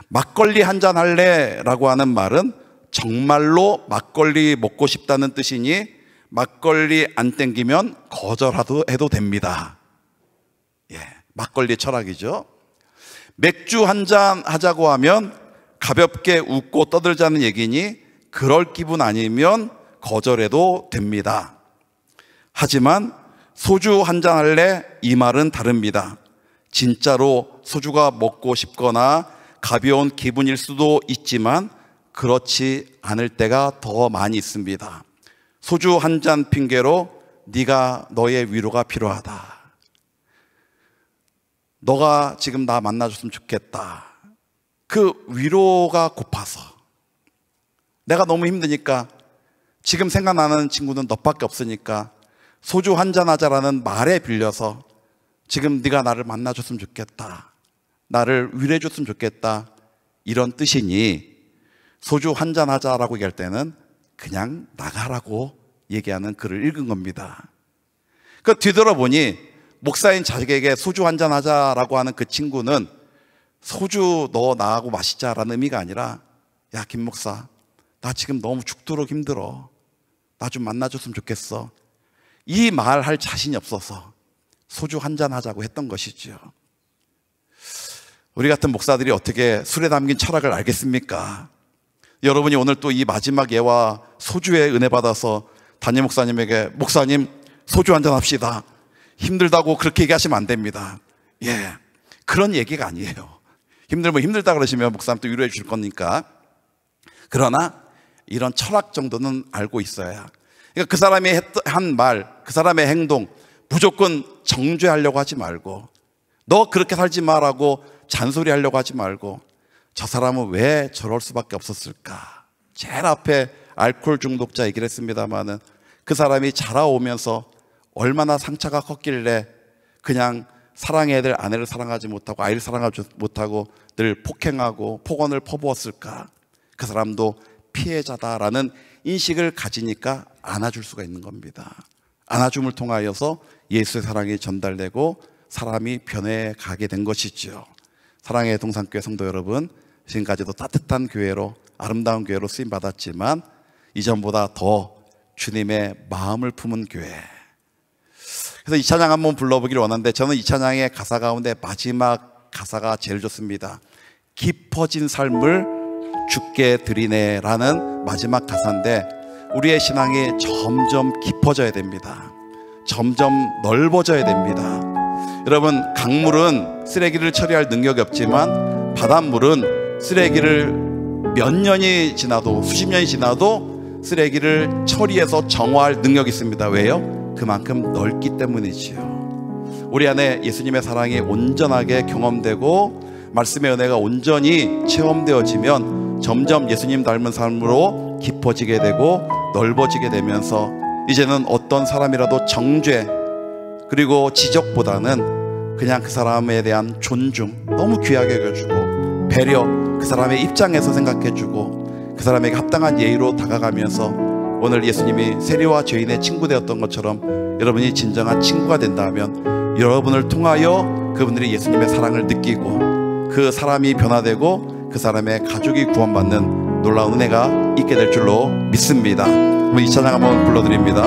막걸리 한잔 할래? 라고 하는 말은 정말로 막걸리 먹고 싶다는 뜻이니 막걸리 안 땡기면 거절해도 됩니다. 예, 막걸리 철학이죠. 맥주 한잔 하자고 하면 가볍게 웃고 떠들자는 얘기니 그럴 기분 아니면 거절해도 됩니다. 하지만 소주 한잔 할래? 이 말은 다릅니다. 진짜로 소주가 먹고 싶거나 가벼운 기분일 수도 있지만 그렇지 않을 때가 더 많이 있습니다. 소주 한 잔 핑계로 너의 위로가 필요하다. 너가 지금 나 만나줬으면 좋겠다. 그 위로가 고파서, 내가 너무 힘드니까, 지금 생각나는 친구는 너밖에 없으니까 소주 한잔 하자라는 말에 빌려서 지금 네가 나를 만나줬으면 좋겠다, 나를 위로해줬으면 좋겠다, 이런 뜻이니 소주 한잔 하자라고 얘기할 때는 그냥 나가라고 얘기하는 글을 읽은 겁니다. 그 뒤돌아보니 목사인 자식에게 소주 한잔 하자라고 하는 그 친구는 소주 너 나하고 마시자라는 의미가 아니라, 야, 김 목사, 나 지금 너무 죽도록 힘들어, 나 좀 만나줬으면 좋겠어, 이 말 할 자신이 없어서 소주 한잔 하자고 했던 것이죠. 우리 같은 목사들이 어떻게 술에 담긴 철학을 알겠습니까? 여러분이 오늘 또 이 마지막 예와 소주의 은혜 받아서 담임 목사님에게, 목사님 소주 한잔 합시다, 힘들다고 그렇게 얘기하시면 안 됩니다. 예, 그런 얘기가 아니에요. 힘들면 힘들다 그러시면 목사님 또 위로해 주실 거니까. 그러나 이런 철학 정도는 알고 있어야. 그러니까 그 사람이 한 말, 그 사람의 행동 무조건 정죄하려고 하지 말고, 너 그렇게 살지 마라고 잔소리하려고 하지 말고, 저 사람은 왜 저럴 수밖에 없었을까, 제일 앞에 알코올 중독자 얘기를 했습니다마는 그 사람이 자라오면서 얼마나 상처가 컸길래 그냥 사랑해야 될 아내를 사랑하지 못하고 아이를 사랑하지 못하고 늘 폭행하고 폭언을 퍼부었을까? 그 사람도 피해자다라는 인식을 가지니까 안아줄 수가 있는 겁니다. 안아줌을 통하여서 예수의 사랑이 전달되고 사람이 변해가게 된 것이죠. 사랑의 동산교회 성도 여러분, 지금까지도 따뜻한 교회로, 아름다운 교회로 쓰임받았지만 이전보다 더 주님의 마음을 품은 교회. 그래서 이 찬양 한번 불러보기를 원하는데, 저는 이 찬양의 가사 가운데 마지막 가사가 제일 좋습니다. 깊어진 삶을 주께 드리네 라는 마지막 가사인데, 우리의 신앙이 점점 깊어져야 됩니다. 점점 넓어져야 됩니다. 여러분, 강물은 쓰레기를 처리할 능력이 없지만 바닷물은 쓰레기를 몇 년이 지나도, 수십 년이 지나도 쓰레기를 처리해서 정화할 능력이 있습니다. 왜요? 그만큼 넓기 때문이지요. 우리 안에 예수님의 사랑이 온전하게 경험되고 말씀의 은혜가 온전히 체험되어지면 점점 예수님 닮은 삶으로 깊어지게 되고 넓어지게 되면서 이제는 어떤 사람이라도 정죄 그리고 지적보다는 그냥 그 사람에 대한 존중, 너무 귀하게 여겨주고 배려, 그 사람의 입장에서 생각해주고 그 사람에게 합당한 예의로 다가가면서 오늘 예수님이 세리와 죄인의 친구 되었던 것처럼 여러분이 진정한 친구가 된다면 여러분을 통하여 그분들이 예수님의 사랑을 느끼고 그 사람이 변화되고 그 사람의 가족이 구원받는 놀라운 은혜가 있게 될 줄로 믿습니다. 이 찬양 한번 불러드립니다.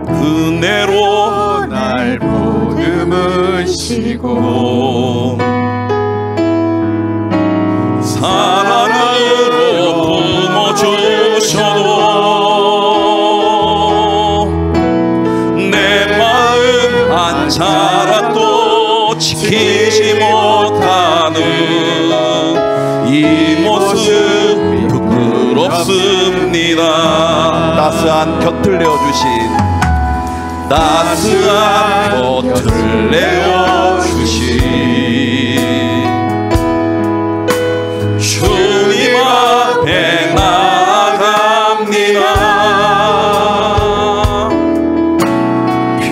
은혜로 날 보듬으시고 사랑으로 품어주셔도 내 마음 한 자락도 지키지 못하는 이 모습 부끄럽습니다. 따스한 곁을 내어주신 따스한 곁을 내어주신 주님 앞에 나아갑니다.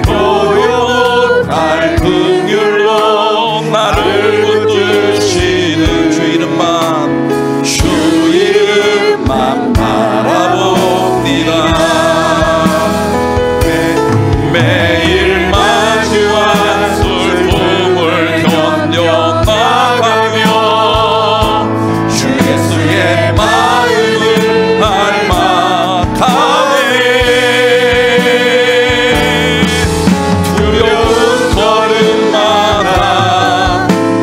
표현할 긍휼로 나를 붙드시는 주 이름만 바라봅니다. 매일 마주한 슬픔을 견뎌나가며 주 예수의 마음을 닮아가네. 두려운 걸음마다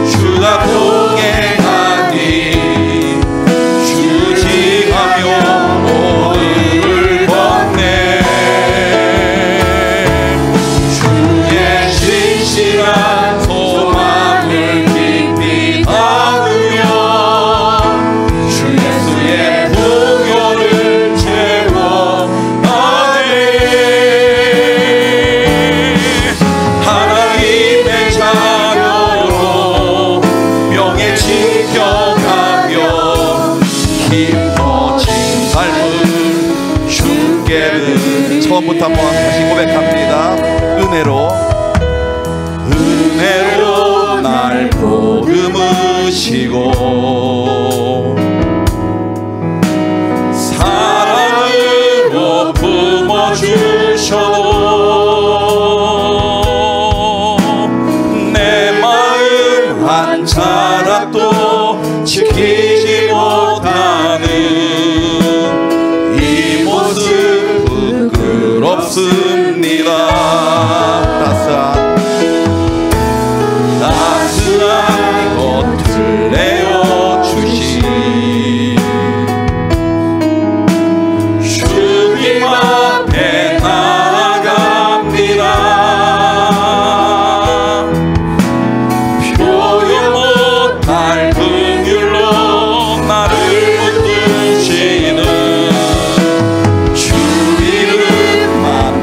주가 동행하니 주지하며 오늘을 걷네. 신실한 소망을 깊이 담으며 주 예수의 풍요를 채워가네. 하나님의 자녀로 명예 지켜가며 깊어진 삶을 주께 드리니. 처음부터 한번 다시 고백합니다. 은혜로 날 보듬으시고 사랑으로 품어주셔도 내 마음 한 자락도 지키지 못하는 이 모습 부끄럽습니다. 따스한 곁을 내어주신 주님 앞에 나아갑니다. 표현 못할 긍휼로 나를 붙드시는 주 이름만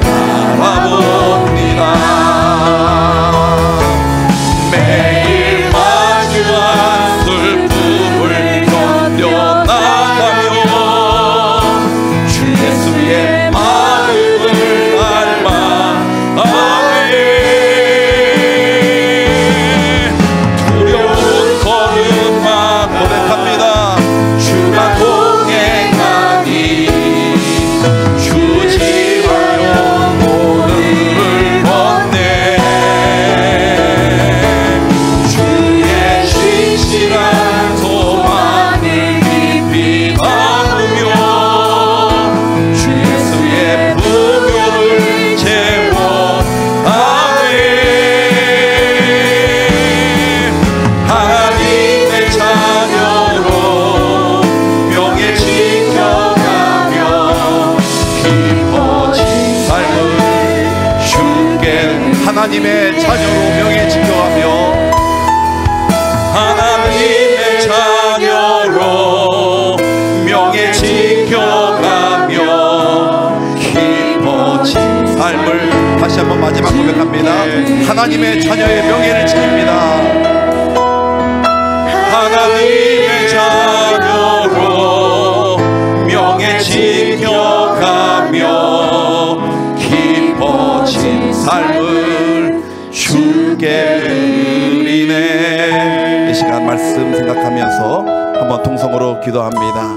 마지막 고백합니다. 하나님의 자녀의 명예를 지킵니다. 하나님의 자녀로 명예 지켜가며 깊어진 삶을 주께 드리네. 이 시간 말씀 생각하면서 한번 통성으로 기도합니다.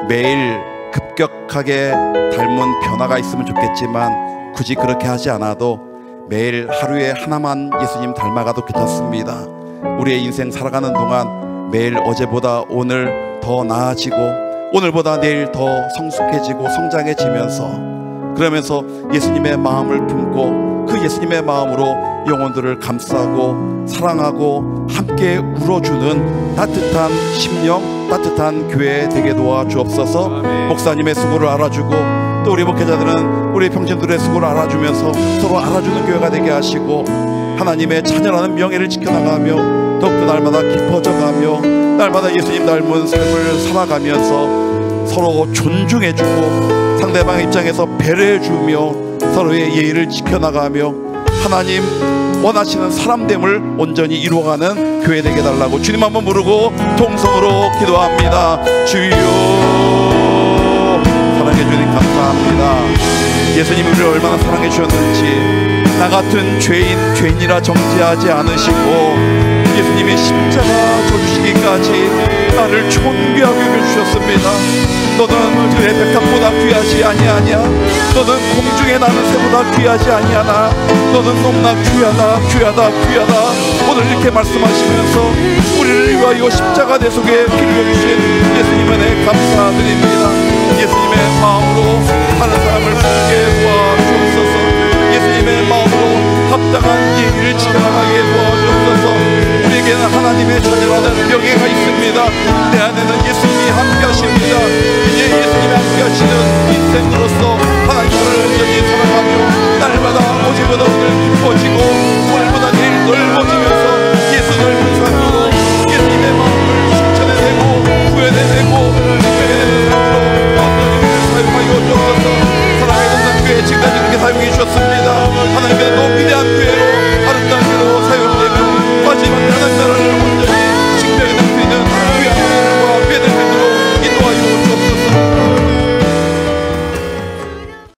매일 급격하게 닮은 변화가 있으면 좋겠지만 굳이 그렇게 하지 않아도 매일 하루에 하나만 예수님 닮아가도 괜찮습니다. 우리의 인생 살아가는 동안 매일 어제보다 오늘 더 나아지고 오늘보다 내일 더 성숙해지고 성장해지면서 그러면서 예수님의 마음을 품고 그 예수님의 마음으로 영혼들을 감싸고 사랑하고 함께 울어주는 따뜻한 심령, 따뜻한 교회 되게 도와주옵소서. 목사님의 수고를 알아주고 또 우리 목회자들은 우리 평신들의 수고를 알아주면서 서로 알아주는 교회가 되게 하시고 하나님의 자녀라는 명예를 지켜나가며 더욱더 날마다 깊어져가며 날마다 예수님 닮은 삶을 살아가면서 서로 존중해주고 상대방 입장에서 배려해주며 서로의 예의를 지켜나가며 하나님 원하시는 사람됨을 온전히 이루어가는 교회 되게 달라고 주님 한번 부르고 통성으로 기도합니다. 주여 사랑해 주님 감사합니다. 예수님이 우리를 얼마나 사랑해 주셨는지 나 같은 죄인이라 정죄하지 않으시고 예수님이 십자가 져주시기까지 나를 존귀하게 여겨주셨습니다. 너는 들의 백합보다 귀하지 아니하냐. 너는 공중에 나는 새보다 귀하지 아니하나. 너는 너무나 귀하다 귀하다 귀하다. 오늘 이렇게 말씀하시면서 우리를 위하여 십자가 대속에 피를 흘리신 예수님의 은혜 감사드립니다. 예수님의 마음으로 다른 사람을 부르게 도와주옵소서. 예수님의 마음으로 합당한 예의를 지켜나가게 도와주옵소서. 우리에게는 하나님의 자녀라는 명예가 있습니다. 내 안에는 예수님이 함께 하십니다. 이제 예수님이 함께 하시는 인생으로서 하나님을 온전히 사랑하며 날마다 어제보다 오늘 깊어지고 오늘보다 내일 넓어지면서 예수 넓은 삶으로 예수님의 마음을 실천해내고 구현해내고 지켜내는 삶으로 어떤 일을 사용하여 주옵소서. 사랑의 동산 교회 지금까지 그렇게 사용해 주셨습니다. 하나님의 너무